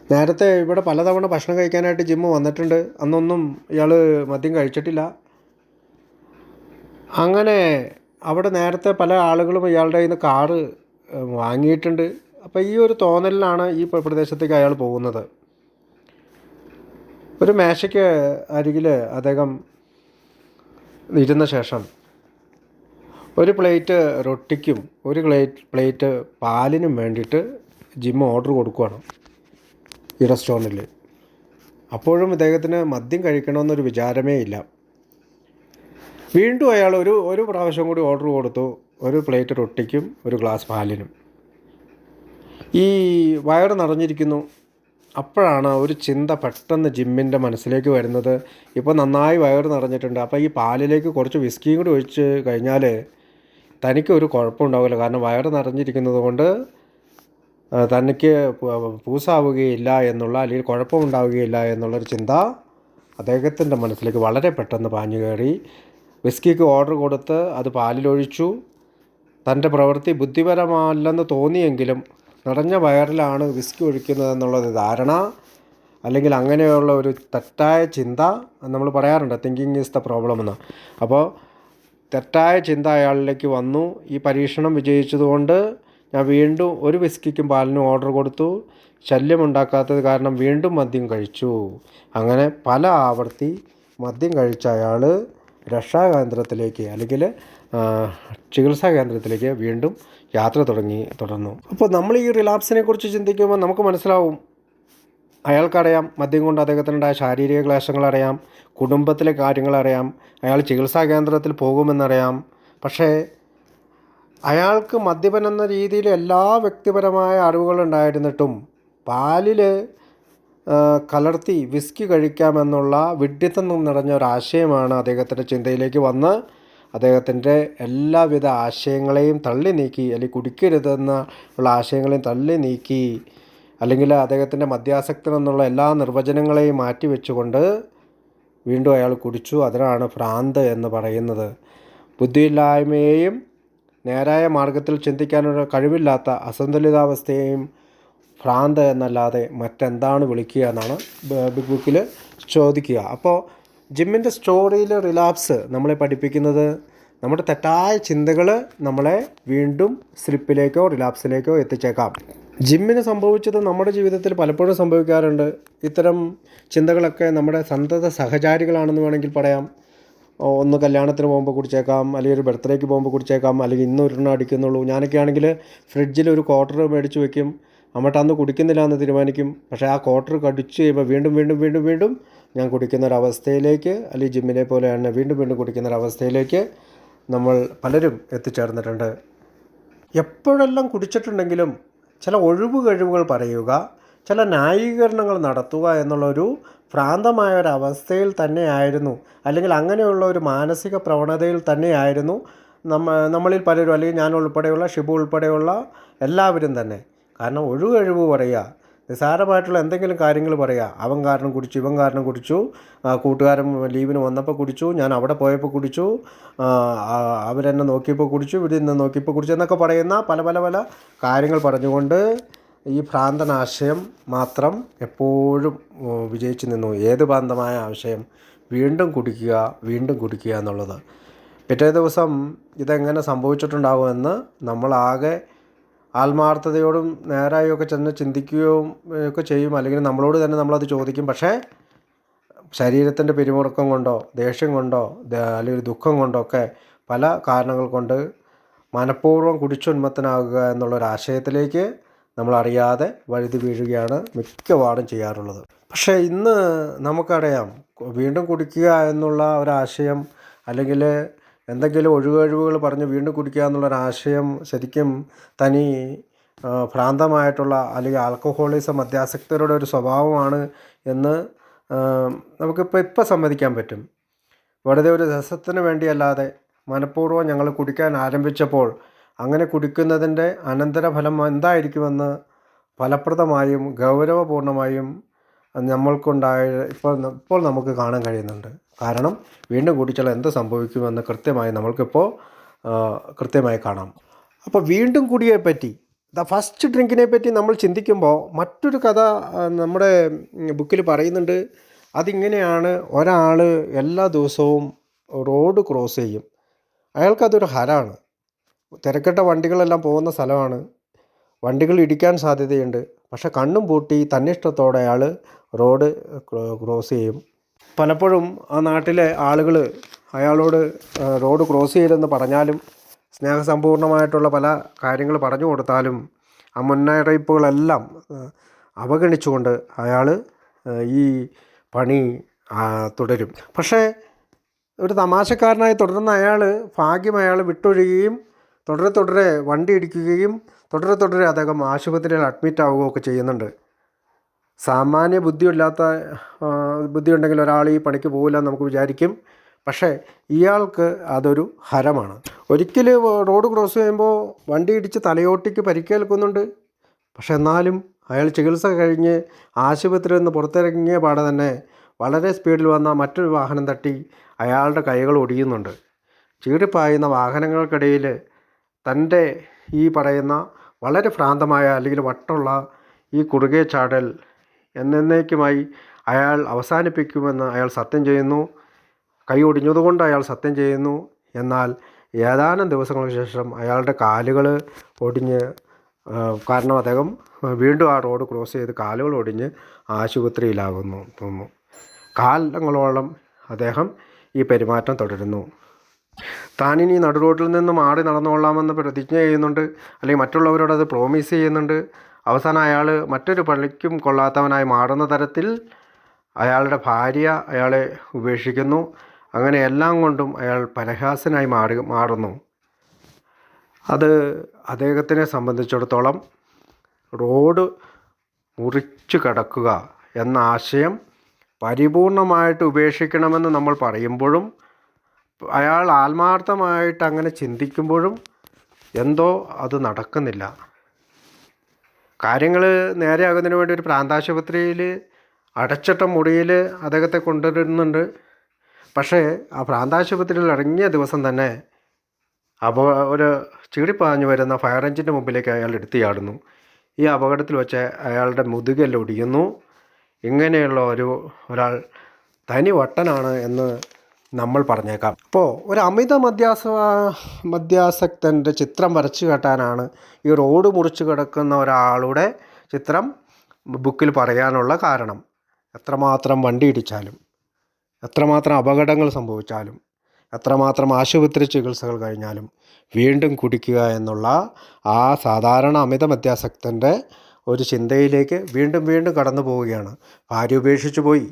നേരത്തെ ഇവിടെ പലതവണ ഭക്ഷണം കഴിക്കാനായിട്ട് ജിമ്മ് വന്നിട്ടുണ്ട്. അന്നൊന്നും ഇയാൾ മദ്യം കഴിച്ചിട്ടില്ല. അങ്ങനെ അവിടെ നേരത്തെ പല ആളുകളും ഇയാളുടെ കയ്യിൽ നിന്ന് കാറ് വാങ്ങിയിട്ടുണ്ട്. അപ്പോൾ ഈ ഒരു തോന്നലിലാണ് ഈ പ്രദേശത്തേക്ക് അയാൾ പോകുന്നത്. ഒരു മേശയ്ക്ക് അരികിൽ അദ്ദേഹം ഇരുന്ന ശേഷം ഒരു പ്ലേറ്റ് റൊട്ടിക്കും ഒരു പ്ലേറ്റ് പാലിനും വേണ്ടിയിട്ട് ജിമ്മ് ഓർഡർ കൊടുക്കുകയാണ് ഈ റെസ്റ്റോറൻറ്റിൽ. അപ്പോഴും ഇദ്ദേഹത്തിന് മദ്യം കഴിക്കണമെന്നൊരു വിചാരമേ ഇല്ല. വീണ്ടും അയാൾ ഒരു പ്രാവശ്യം കൂടി ഓർഡർ കൊടുത്തു, ഒരു പ്ലേറ്റ് റൊട്ടിക്കും ഒരു ഗ്ലാസ് പാലിനും. ഈ വയറ് നിറഞ്ഞിരിക്കുന്നു. അപ്പോഴാണ് ഒരു ചിന്ത പെട്ടെന്ന് ജിമ്മിൻ്റെ മനസ്സിലേക്ക് വരുന്നത്. ഇപ്പോൾ നന്നായി വയറ് നിറഞ്ഞിട്ടുണ്ട്, അപ്പോൾ ഈ പാലിലേക്ക് കുറച്ച് വിസ്കിയും കൂടി ഒഴിച്ച് കഴിഞ്ഞാൽ തനിക്കൊരു കുഴപ്പമുണ്ടാവില്ല. കാരണം വയറ് നിറഞ്ഞിരിക്കുന്നത് കൊണ്ട് തനിക്ക് പൂസാവുകയില്ല എന്നുള്ള, അല്ലെങ്കിൽ കുഴപ്പമുണ്ടാവുകയില്ല എന്നുള്ളൊരു ചിന്ത അദ്ദേഹത്തിൻ്റെ മനസ്സിലേക്ക് വളരെ പെട്ടെന്ന് പാഞ്ഞു കയറി. വിസ്കിക്ക് ഓർഡർ കൊടുത്ത് അത് പാലിലൊഴിച്ചു. തൻ്റെ പ്രവൃത്തി ബുദ്ധിപരമല്ലെന്ന് തോന്നിയെങ്കിലും നിറഞ്ഞ വയറിലാണ് വിസ്കി ഒഴിക്കുന്നതെന്നുള്ളത് ധാരണ, അല്ലെങ്കിൽ അങ്ങനെയുള്ള ഒരു തെറ്റായ ചിന്ത. നമ്മൾ പറയാറുണ്ട് തിങ്കിങ് ഈസ് ദ പ്രോബ്ലം എന്ന്. അപ്പോൾ തെറ്റായ ചിന്ത അയാളിലേക്ക് വന്നു. ഈ പരീക്ഷണം വിജയിച്ചതുകൊണ്ട് ഞാൻ വീണ്ടും ഒരു വിസ്കിക്കും പാലിനും ഓർഡർ കൊടുത്തു. ശല്യമുണ്ടാക്കാത്തത് കാരണം വീണ്ടും മദ്യം കഴിച്ചു. അങ്ങനെ പല ആവർത്തി മദ്യം കഴിച്ച അയാൾ രക്ഷാകേന്ദ്രത്തിലേക്ക് അല്ലെങ്കിൽ ചികിത്സാ കേന്ദ്രത്തിലേക്ക് വീണ്ടും യാത്ര തുടർന്നു. അപ്പോൾ നമ്മൾ ഈ റിലാപ്സിനെ കുറിച്ച് ചിന്തിക്കുമ്പോൾ നമുക്ക് മനസ്സിലാവും, അയാൾക്കറിയാം മദ്യം കൊണ്ട് അദ്ദേഹത്തിനുണ്ടായ ശാരീരിക ക്ലേശങ്ങളറിയാം, കുടുംബത്തിലെ കാര്യങ്ങളറിയാം, അയാൾ ചികിത്സാ കേന്ദ്രത്തിൽ പോകുമെന്നറിയാം. പക്ഷേ അയാൾക്ക് മദ്യപൻ എന്ന രീതിയിൽ എല്ലാ വ്യക്തിപരമായ അറിവുകളുണ്ടായിരുന്നിട്ടും പാലിൽ കലർത്തി വിസ്കി കഴിക്കാമെന്നുള്ള വിഡ്ഢിത്തം നിറഞ്ഞ ഒരാശയമാണ് അദ്ദേഹത്തിൻ്റെ ചിന്തയിലേക്ക് വന്ന് അദ്ദേഹത്തിൻ്റെ എല്ലാവിധ ആശയങ്ങളെയും തള്ളി നീക്കി, അല്ലെങ്കിൽ കുടിക്കരുതെന്നുള്ള ആശയങ്ങളെയും തള്ളി നീക്കി, അല്ലെങ്കിൽ അദ്ദേഹത്തിൻ്റെ മദ്യാസക്തൻ എന്നുള്ള എല്ലാ നിർവചനങ്ങളെയും മാറ്റി വെച്ചുകൊണ്ട് വീണ്ടും അയാൾ കുടിച്ചു. അതിനാണ് ഭ്രാന്ത് എന്ന് പറയുന്നത്. ബുദ്ധിയില്ലായ്മയെയും നേരായ മാർഗത്തിൽ ചിന്തിക്കാനുള്ള കഴിവില്ലാത്ത അസന്തുലിതാവസ്ഥയെയും ഭ്രാന്ത് എന്നല്ലാതെ മറ്റെന്താണ് വിളിക്കുക എന്നാണ് ബിഗ് ബുക്കിൽ ചോദിക്കുക. അപ്പോൾ ജിമ്മിൻ്റെ സ്റ്റോറിയിൽ റിലാപ്സ് നമ്മളെ പഠിപ്പിക്കുന്നത് നമ്മുടെ തെറ്റായ ചിന്തകൾ നമ്മളെ വീണ്ടും സ്ലിപ്പിലേക്കോ റിലാപ്സിലേക്കോ എത്തിച്ചേക്കാം. ജിമ്മിന് സംഭവിച്ചത് നമ്മുടെ ജീവിതത്തിൽ പലപ്പോഴും സംഭവിക്കാറുണ്ട്. ഇത്തരം ചിന്തകളൊക്കെ നമ്മുടെ സന്തത സഹചാരികളാണെന്ന് വേണമെങ്കിൽ പറയാം. ഒന്ന് കല്യാണത്തിന് പോകുമ്പോൾ കുടിച്ചേക്കാം, അല്ലെങ്കിൽ ഒരു ബർത്ത്ഡേക്ക് പോകുമ്പോൾ കുടിച്ചേക്കാം, അല്ലെങ്കിൽ ഇന്ന് ഒരെണ്ണം അടിക്കുന്നുള്ളൂ. ഞാനൊക്കെ ആണെങ്കിൽ ഫ്രിഡ്ജിൽ ഒരു ക്വാർട്ടർ മേടിച്ച് വെക്കും, എന്നിട്ട് അന്ന് കുടിക്കുന്നില്ല എന്ന് തീരുമാനിക്കും. പക്ഷേ ആ ക്വാർട്ടർ കടിച്ച് കഴിയുമ്പോൾ വീണ്ടും ഞാൻ കുടിക്കുന്നൊരവസ്ഥയിലേക്ക്, അല്ലെങ്കിൽ ജിമ്മിനെ പോലെയാണ് വീണ്ടും കുടിക്കുന്നൊരവസ്ഥയിലേക്ക് നമ്മൾ പലരും എത്തിച്ചേർന്നിട്ടുണ്ട്. എപ്പോഴെല്ലാം കുടിച്ചിട്ടുണ്ടെങ്കിലും ചില കഴിവുകൾ പറയുക, ചില ന്യായീകരണങ്ങൾ നടത്തുക എന്നുള്ളൊരു ഭ്രാന്തമായ ഒരവസ്ഥയിൽ തന്നെയായിരുന്നു, അല്ലെങ്കിൽ അങ്ങനെയുള്ള ഒരു മാനസിക പ്രവണതയിൽ തന്നെയായിരുന്നു നമ്മളിൽ പലരും, അല്ലെങ്കിൽ ഞാൻ ഉൾപ്പെടെയുള്ള ഷിബു ഉൾപ്പെടെയുള്ള എല്ലാവരും തന്നെ. കാരണം കഴിവ് പറയുക, നിസ്സാരമായിട്ടുള്ള എന്തെങ്കിലും കാര്യങ്ങൾ പറയുക, അവൻ കാരണം കുടിച്ചു, ഇവൻ കാരണം കുടിച്ചു, കൂട്ടുകാരൻ ലീവിന് വന്നപ്പോൾ കുടിച്ചു, ഞാൻ അവിടെ പോയപ്പോൾ കുടിച്ചു, അവരെന്നെ നോക്കിയപ്പോൾ കുടിച്ചു, ഇവിടെ നിന്ന് നോക്കിയപ്പോൾ കുടിച്ചു എന്നൊക്കെ പറയുന്ന പല കാര്യങ്ങൾ പറഞ്ഞുകൊണ്ട് ഈ ഭ്രാന്തനാശയം മാത്രം എപ്പോഴും വിജയിച്ചു നിന്നു. ഏത് ഭ്രാന്തമായ ആശയം? വീണ്ടും കുടിക്കുക എന്നുള്ളത്. പിറ്റേ ദിവസം ഇതെങ്ങനെ സംഭവിച്ചിട്ടുണ്ടാകുമെന്ന് നമ്മളാകെ ആത്മാർത്ഥതയോടും നേരായൊക്കെ ചെന്ന് ചിന്തിക്കുകയും ഒക്കെ ചെയ്യും, അല്ലെങ്കിൽ നമ്മളോട് തന്നെ നമ്മളത് ചോദിക്കും. പക്ഷേ ശരീരത്തിൻ്റെ പിരിമുറുക്കം കൊണ്ടോ ദേഷ്യം കൊണ്ടോ അല്ലെങ്കിൽ ദുഃഖം കൊണ്ടോ ഒക്കെ പല കാരണങ്ങൾ കൊണ്ട് മനഃപൂർവ്വം കുടിച്ചുന്മത്തനാകുക എന്നുള്ളൊരാശയത്തിലേക്ക് നമ്മളറിയാതെ വഴുതി വീഴുകയാണ് മിക്കവാറും ചെയ്യാറുള്ളത്. പക്ഷേ ഇന്ന് നമുക്കറിയാം, വീണ്ടും കുടിക്കുക എന്നുള്ള ഒരാശയം, അല്ലെങ്കിൽ എന്തെങ്കിലും കഴിവുകൾ പറഞ്ഞ് വീണ്ടും കുടിക്കുക എന്നുള്ളൊരാശയം ശരിക്കും തനി ഭ്രാന്തമായിട്ടുള്ള, അല്ലെങ്കിൽ ആൽക്കഹോളിസം മദ്യാസക്തരുടെ ഒരു സ്വഭാവമാണ് എന്ന് നമുക്കിപ്പോൾ സമ്മതിക്കാൻ പറ്റും. വെറുതെ ഒരു രസത്തിന് വേണ്ടിയല്ലാതെ മനഃപൂർവ്വം ഞങ്ങൾ കുടിക്കാൻ ആരംഭിച്ചപ്പോൾ അങ്ങനെ കുടിക്കുന്നതിൻ്റെ അനന്തരഫലം എന്തായിരിക്കുമെന്ന് ഫലപ്രദമായും ഗൗരവപൂർണമായും ഇപ്പോൾ നമുക്ക് കാണാൻ കഴിയുന്നുണ്ട്. കാരണം വീണ്ടും കുടിച്ചാൽ എന്ത് സംഭവിക്കുമെന്ന് കൃത്യമായി നമ്മൾക്കിപ്പോൾ കൃത്യമായി കാണാം. അപ്പോൾ വീണ്ടും കുടിയെപ്പറ്റി, ഫസ്റ്റ് ഡ്രിങ്കിനെ പറ്റി നമ്മൾ ചിന്തിക്കുമ്പോൾ മറ്റൊരു കഥ നമ്മുടെ ബുക്കിൽ പറയുന്നുണ്ട്. അതിങ്ങനെയാണ്: ഒരാൾ എല്ലാ ദിവസവും റോഡ് ക്രോസ് ചെയ്യും. അയാൾക്കതൊരു ഹരമാണ്. തിരക്കിട്ട വണ്ടികളെല്ലാം പോകുന്ന സ്ഥലമാണ്, വണ്ടികൾ ഇടിക്കാൻ സാധ്യതയുണ്ട്. പക്ഷെ കണ്ണും പൂട്ടി തന്നിഷ്ടത്തോടെ അയാൾ റോഡ് ക്രോസ് ചെയ്യും. പലപ്പോഴും ആ നാട്ടിലെ ആളുകൾ അയാളോട് റോഡ് ക്രോസ് ചെയ്തെന്ന് പറഞ്ഞാലും സ്നേഹസമ്പൂർണ്ണമായിട്ടുള്ള പല കാര്യങ്ങൾ പറഞ്ഞു കൊടുത്താലും ആ മുന്നറിയിപ്പുകളെല്ലാം അവഗണിച്ചുകൊണ്ട് അയാൾ ഈ പണി തുടരും. പക്ഷേ ഒരു തമാശക്കാരനായി തുടർന്ന അയാൾ ഭാഗ്യം അയാൾ വിട്ടൊഴിയുകയും തുടരെ വണ്ടി ഇടിക്കുകയും തുടരെ അദ്ദേഹം ആശുപത്രിയിൽ അഡ്മിറ്റ് ആവുകയൊക്കെ ചെയ്യുന്നുണ്ട്. സാമാന്യ ബുദ്ധിയുണ്ടെങ്കിൽ ഒരാൾ ഈ പണിക്ക് പോകില്ല എന്ന് നമുക്ക് വിചാരിക്കും. പക്ഷേ ഇയാൾക്ക് അതൊരു ഹരമാണ്. ഒരിക്കൽ റോഡ് ക്രോസ് ചെയ്യുമ്പോൾ വണ്ടി ഇടിച്ച് തലയോട്ടിക്ക് പരിക്കേൽക്കുന്നുണ്ട്. പക്ഷെ എന്നാലും അയാൾ ചികിത്സ കഴിഞ്ഞ് ആശുപത്രിയിൽ നിന്ന് പുറത്തിറങ്ങിയ പാടെ തന്നെ വളരെ സ്പീഡിൽ വന്ന മറ്റൊരു വാഹനം തട്ടി അയാളുടെ കൈകൾ ഒടിയുന്നുണ്ട്. ചീറിപ്പായുന്ന വാഹനങ്ങൾക്കിടയിൽ തൻ്റെ ഈ പറയുന്ന വളരെ ഭ്രാന്തമായ അല്ലെങ്കിൽ വട്ടുള്ള ഈ കുറുകെ ചാടൽ എന്നേക്കുമായി അയാൾ അവസാനിപ്പിക്കുമെന്ന് അയാൾ സത്യം ചെയ്യുന്നു. കൈ ഒടിഞ്ഞതുകൊണ്ട് അയാൾ സത്യം ചെയ്യുന്നു. എന്നാൽ ഏതാനും ദിവസങ്ങൾക്ക് ശേഷം അയാളുടെ കാലുകൾ ഒടിഞ്ഞ്, കാരണം അദ്ദേഹം വീണ്ടും ആ റോഡ് ക്രോസ് ചെയ്ത് കാലുകൾ ഒടിഞ്ഞ് ആശുപത്രിയിലാകുന്നു. കാലങ്ങളോളം അദ്ദേഹം ഈ പെരുമാറ്റം തുടരുന്നു. താനിനി നടുറോഡിൽ നിന്ന് മാറി നടന്നുകൊള്ളാമെന്ന് പ്രതിജ്ഞ ചെയ്യുന്നുണ്ട്, അല്ലെങ്കിൽ മറ്റുള്ളവരോട് അത് പ്രോമിസ് ചെയ്യുന്നുണ്ട്. അവസാനം അയാൾ മറ്റൊരു പണിക്കും കൊള്ളാത്തവനായി മാറുന്ന തരത്തിൽ അയാളുടെ ഭാര്യ അയാളെ ഉപേക്ഷിക്കുന്നു. അങ്ങനെ എല്ലാം കൊണ്ടും അയാൾ പരിഹാസനായി മാറുന്നു. അത് അദ്ദേഹത്തിനെ സംബന്ധിച്ചിടത്തോളം റോഡ് മുറിച്ചു കടക്കുക എന്ന ആശയം പരിപൂർണമായിട്ട് ഉപേക്ഷിക്കണമെന്ന് നമ്മൾ പറയുമ്പോഴും അയാൾ ആത്മാർത്ഥമായിട്ട് അങ്ങനെ ചിന്തിക്കുമ്പോഴും എന്തോ അത് നടക്കുന്നില്ല. കാര്യങ്ങൾ നേരെയാകുന്നതിന് വേണ്ടി ഒരു പ്രാന്താശുപത്രിയിൽ അടച്ചിട്ട മുറിയിൽ അദ്ദേഹത്തെ കൊണ്ടുവരുന്നുണ്ട്. പക്ഷേ ആ പ്രാന്താശുപത്രിയിൽ ഇറങ്ങിയ ദിവസം തന്നെ ഒരു ചീടിപ്പാഞ്ഞു വരുന്ന ഫയർ എഞ്ചിൻ്റെ മുമ്പിലേക്ക് അയാൾ എടുത്തു ചാടുന്നു. ഈ അപകടത്തിൽ വെച്ച് അയാളുടെ മുതുകെല്ലാം ഒടിയുന്നു. ഇങ്ങനെയുള്ള ഒരാൾ തനി വട്ടനാണ് എന്ന് നമ്മൾ പറഞ്ഞേക്കാം. അപ്പോൾ ഒരു അമിത മദ്യാസക്തൻ്റെ ചിത്രം വരച്ചു കാട്ടാനാണ് ഈ റോഡ് മുറിച്ച് കിടക്കുന്ന ഒരാളുടെ ചിത്രം ബുക്കിൽ പറയാനുള്ള കാരണം. എത്രമാത്രം വണ്ടി ഇടിച്ചാലും, എത്രമാത്രം അപകടങ്ങൾ സംഭവിച്ചാലും, എത്രമാത്രം ആശുപത്രി ചികിത്സകൾ കഴിഞ്ഞാലും വീണ്ടും കുടിക്കുക എന്നുള്ള ആ സാധാരണ അമിത മദ്യാസക്തൻ്റെ ഒരു ചിന്തയിലേക്ക് വീണ്ടും കടന്നു പോവുകയാണ്. ഭാര്യ ഉപേക്ഷിച്ചു പോയി,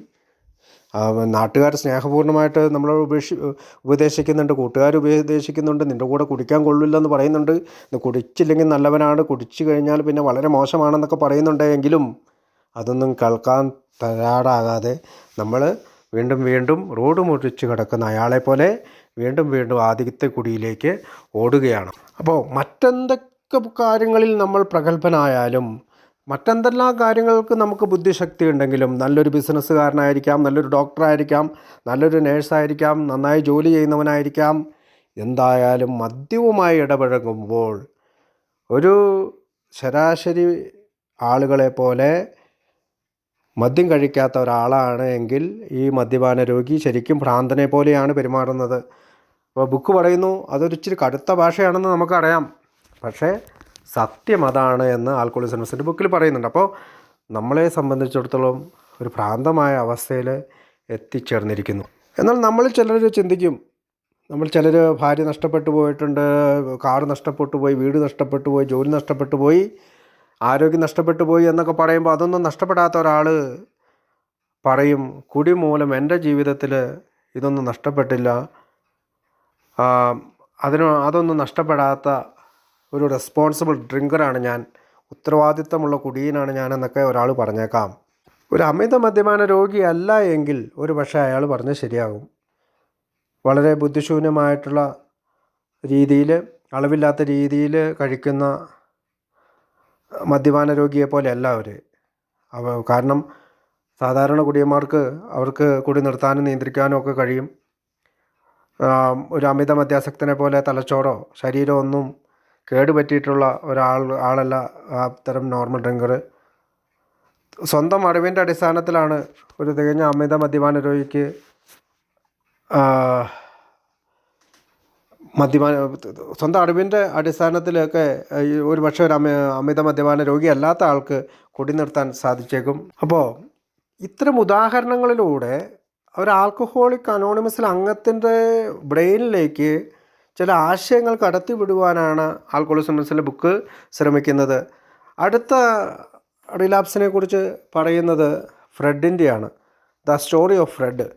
നാട്ടുകാർ സ്നേഹപൂർണ്ണമായിട്ട് നമ്മളെ ഉപദേശിക്കുന്നുണ്ട്, കൂട്ടുകാർ ഉപദേശിക്കുന്നുണ്ട്, നിൻ്റെ കൂടെ കുടിക്കാൻ കൊള്ളില്ലെന്ന് പറയുന്നുണ്ട്, കുടിച്ചില്ലെങ്കിൽ നല്ലവനാണ്, കുടിച്ചു കഴിഞ്ഞാൽ പിന്നെ വളരെ മോശമാണെന്നൊക്കെ പറയുന്നുണ്ടെങ്കിലും അതൊന്നും കേൾക്കാൻ തയ്യാറാകാതെ നമ്മൾ വീണ്ടും റോഡ് മുറിച്ച് കിടക്കുന്ന അയാളെപ്പോലെ വീണ്ടും ആദ്യത്തെ കുടിയിലേക്ക് ഓടുകയാണ്. അപ്പോൾ മറ്റെന്തൊക്കെ കാര്യങ്ങളിൽ നമ്മൾ പ്രഗത്ഭനായാലും, മറ്റെന്തെല്ലാം കാര്യങ്ങൾക്ക് നമുക്ക് ബുദ്ധിശക്തി ഉണ്ടെങ്കിലും, നല്ലൊരു ബിസിനസ്സുകാരനായിരിക്കാം, നല്ലൊരു ഡോക്ടറായിരിക്കാം, നല്ലൊരു നേഴ്സായിരിക്കാം, നന്നായി ജോലി ചെയ്യുന്നവനായിരിക്കാം, എന്തായാലും മദ്യവുമായി ഇടപഴകുമ്പോൾ ഒരു ശരാശരി ആളുകളെ പോലെ മദ്യം കഴിക്കാത്ത ഒരാളാണ് എങ്കിൽ ഈ മദ്യപാന രോഗി ശരിക്കും ഭ്രാന്തനെ പോലെയാണ് പെരുമാറുന്നത്. അപ്പോൾ ബുക്ക് പറയുന്നു അതൊരിച്ചിരി കടുത്ത ഭാഷയാണെന്ന് നമുക്കറിയാം, പക്ഷേ സത്യം അതാണ് എന്ന് ആൽക്കഹോളിക്സ് അനോണിമസിൻ്റെ ബുക്കിൽ പറയുന്നുണ്ട്. അപ്പോൾ നമ്മളെ സംബന്ധിച്ചിടത്തോളം ഒരു ഭ്രാന്തമായ അവസ്ഥയിൽ എത്തിച്ചേർന്നിരിക്കുന്നു. എന്നാൽ നമ്മൾ ചിലർ ചിന്തിക്കും, ചിലർ ഭാര്യ നഷ്ടപ്പെട്ടു പോയിട്ടുണ്ട്, കാർ നഷ്ടപ്പെട്ടു പോയി, വീട് നഷ്ടപ്പെട്ടു പോയി, ജോലി നഷ്ടപ്പെട്ടു പോയി, ആരോഗ്യം നഷ്ടപ്പെട്ടു പോയി എന്നൊക്കെ പറയുമ്പോൾ അതൊന്നും നഷ്ടപ്പെടാത്ത ഒരാൾ പറയും, കുടി മൂലം എൻ്റെ ജീവിതത്തിൽ ഇതൊന്നും നഷ്ടപ്പെട്ടില്ല, അതൊന്നും നഷ്ടപ്പെടാത്ത ഒരു റെസ്പോൺസിബിൾ ഡ്രിങ്കറാണ് ഞാൻ, ഉത്തരവാദിത്തമുള്ള കുടിയനാണ് ഞാൻ എന്നൊക്കെ ഒരാൾ പറഞ്ഞേക്കാം. ഒരു അമിത മദ്യപാന രോഗിയല്ല എങ്കിൽ ഒരു പക്ഷേ അയാൾ പറഞ്ഞ് ശരിയാകും. വളരെ ബുദ്ധിശൂന്യമായിട്ടുള്ള രീതിയിൽ, അളവില്ലാത്ത രീതിയിൽ കഴിക്കുന്ന മദ്യപാന രോഗിയെ പോലെയല്ല അവർ. കാരണം സാധാരണ കുടിയന്മാർക്ക് അവർക്ക് കുടി നിർത്താനും നിയന്ത്രിക്കാനും ഒക്കെ കഴിയും. ഒരു അമിത മദ്യാസക്തനെ പോലെ തലച്ചോറോ ശരീരമോ ഒന്നും കേടുപറ്റിയിട്ടുള്ള ആളല്ല അത്തരം നോർമൽ ഡ്രിങ്കർ. സ്വന്തം അറിവിൻ്റെ അടിസ്ഥാനത്തിലാണ് ഒരു തികഞ്ഞ അമിത മദ്യപാന രോഗിക്ക് സ്വന്തം അറിവിൻ്റെ അടിസ്ഥാനത്തിലൊക്കെ ഒരു പക്ഷേ ഒരു അമിത മദ്യപാന രോഗി അല്ലാത്ത ആൾക്ക് കുടി നിർത്താൻ സാധിച്ചേക്കും. അപ്പോൾ ഇത്തരം ഉദാഹരണങ്ങളിലൂടെ ഒരു ആൽക്കഹോളിക് അനോണിമസിൽ അംഗത്തിൻ്റെ ബ്രെയിനിലേക്ക് ചില ആശയങ്ങൾ കടത്തി വിടുവാനാണ് ആൽക്കഹോളിസം അനോണിമസിലെ ബുക്ക് ശ്രമിക്കുന്നത്. അടുത്ത റിലാപ്സിനെ കുറിച്ച് പറയുന്നത് ഫ്രെഡിൻ്റെയാണ്, ദ സ്റ്റോറി ഓഫ് ഫ്രെഡ്.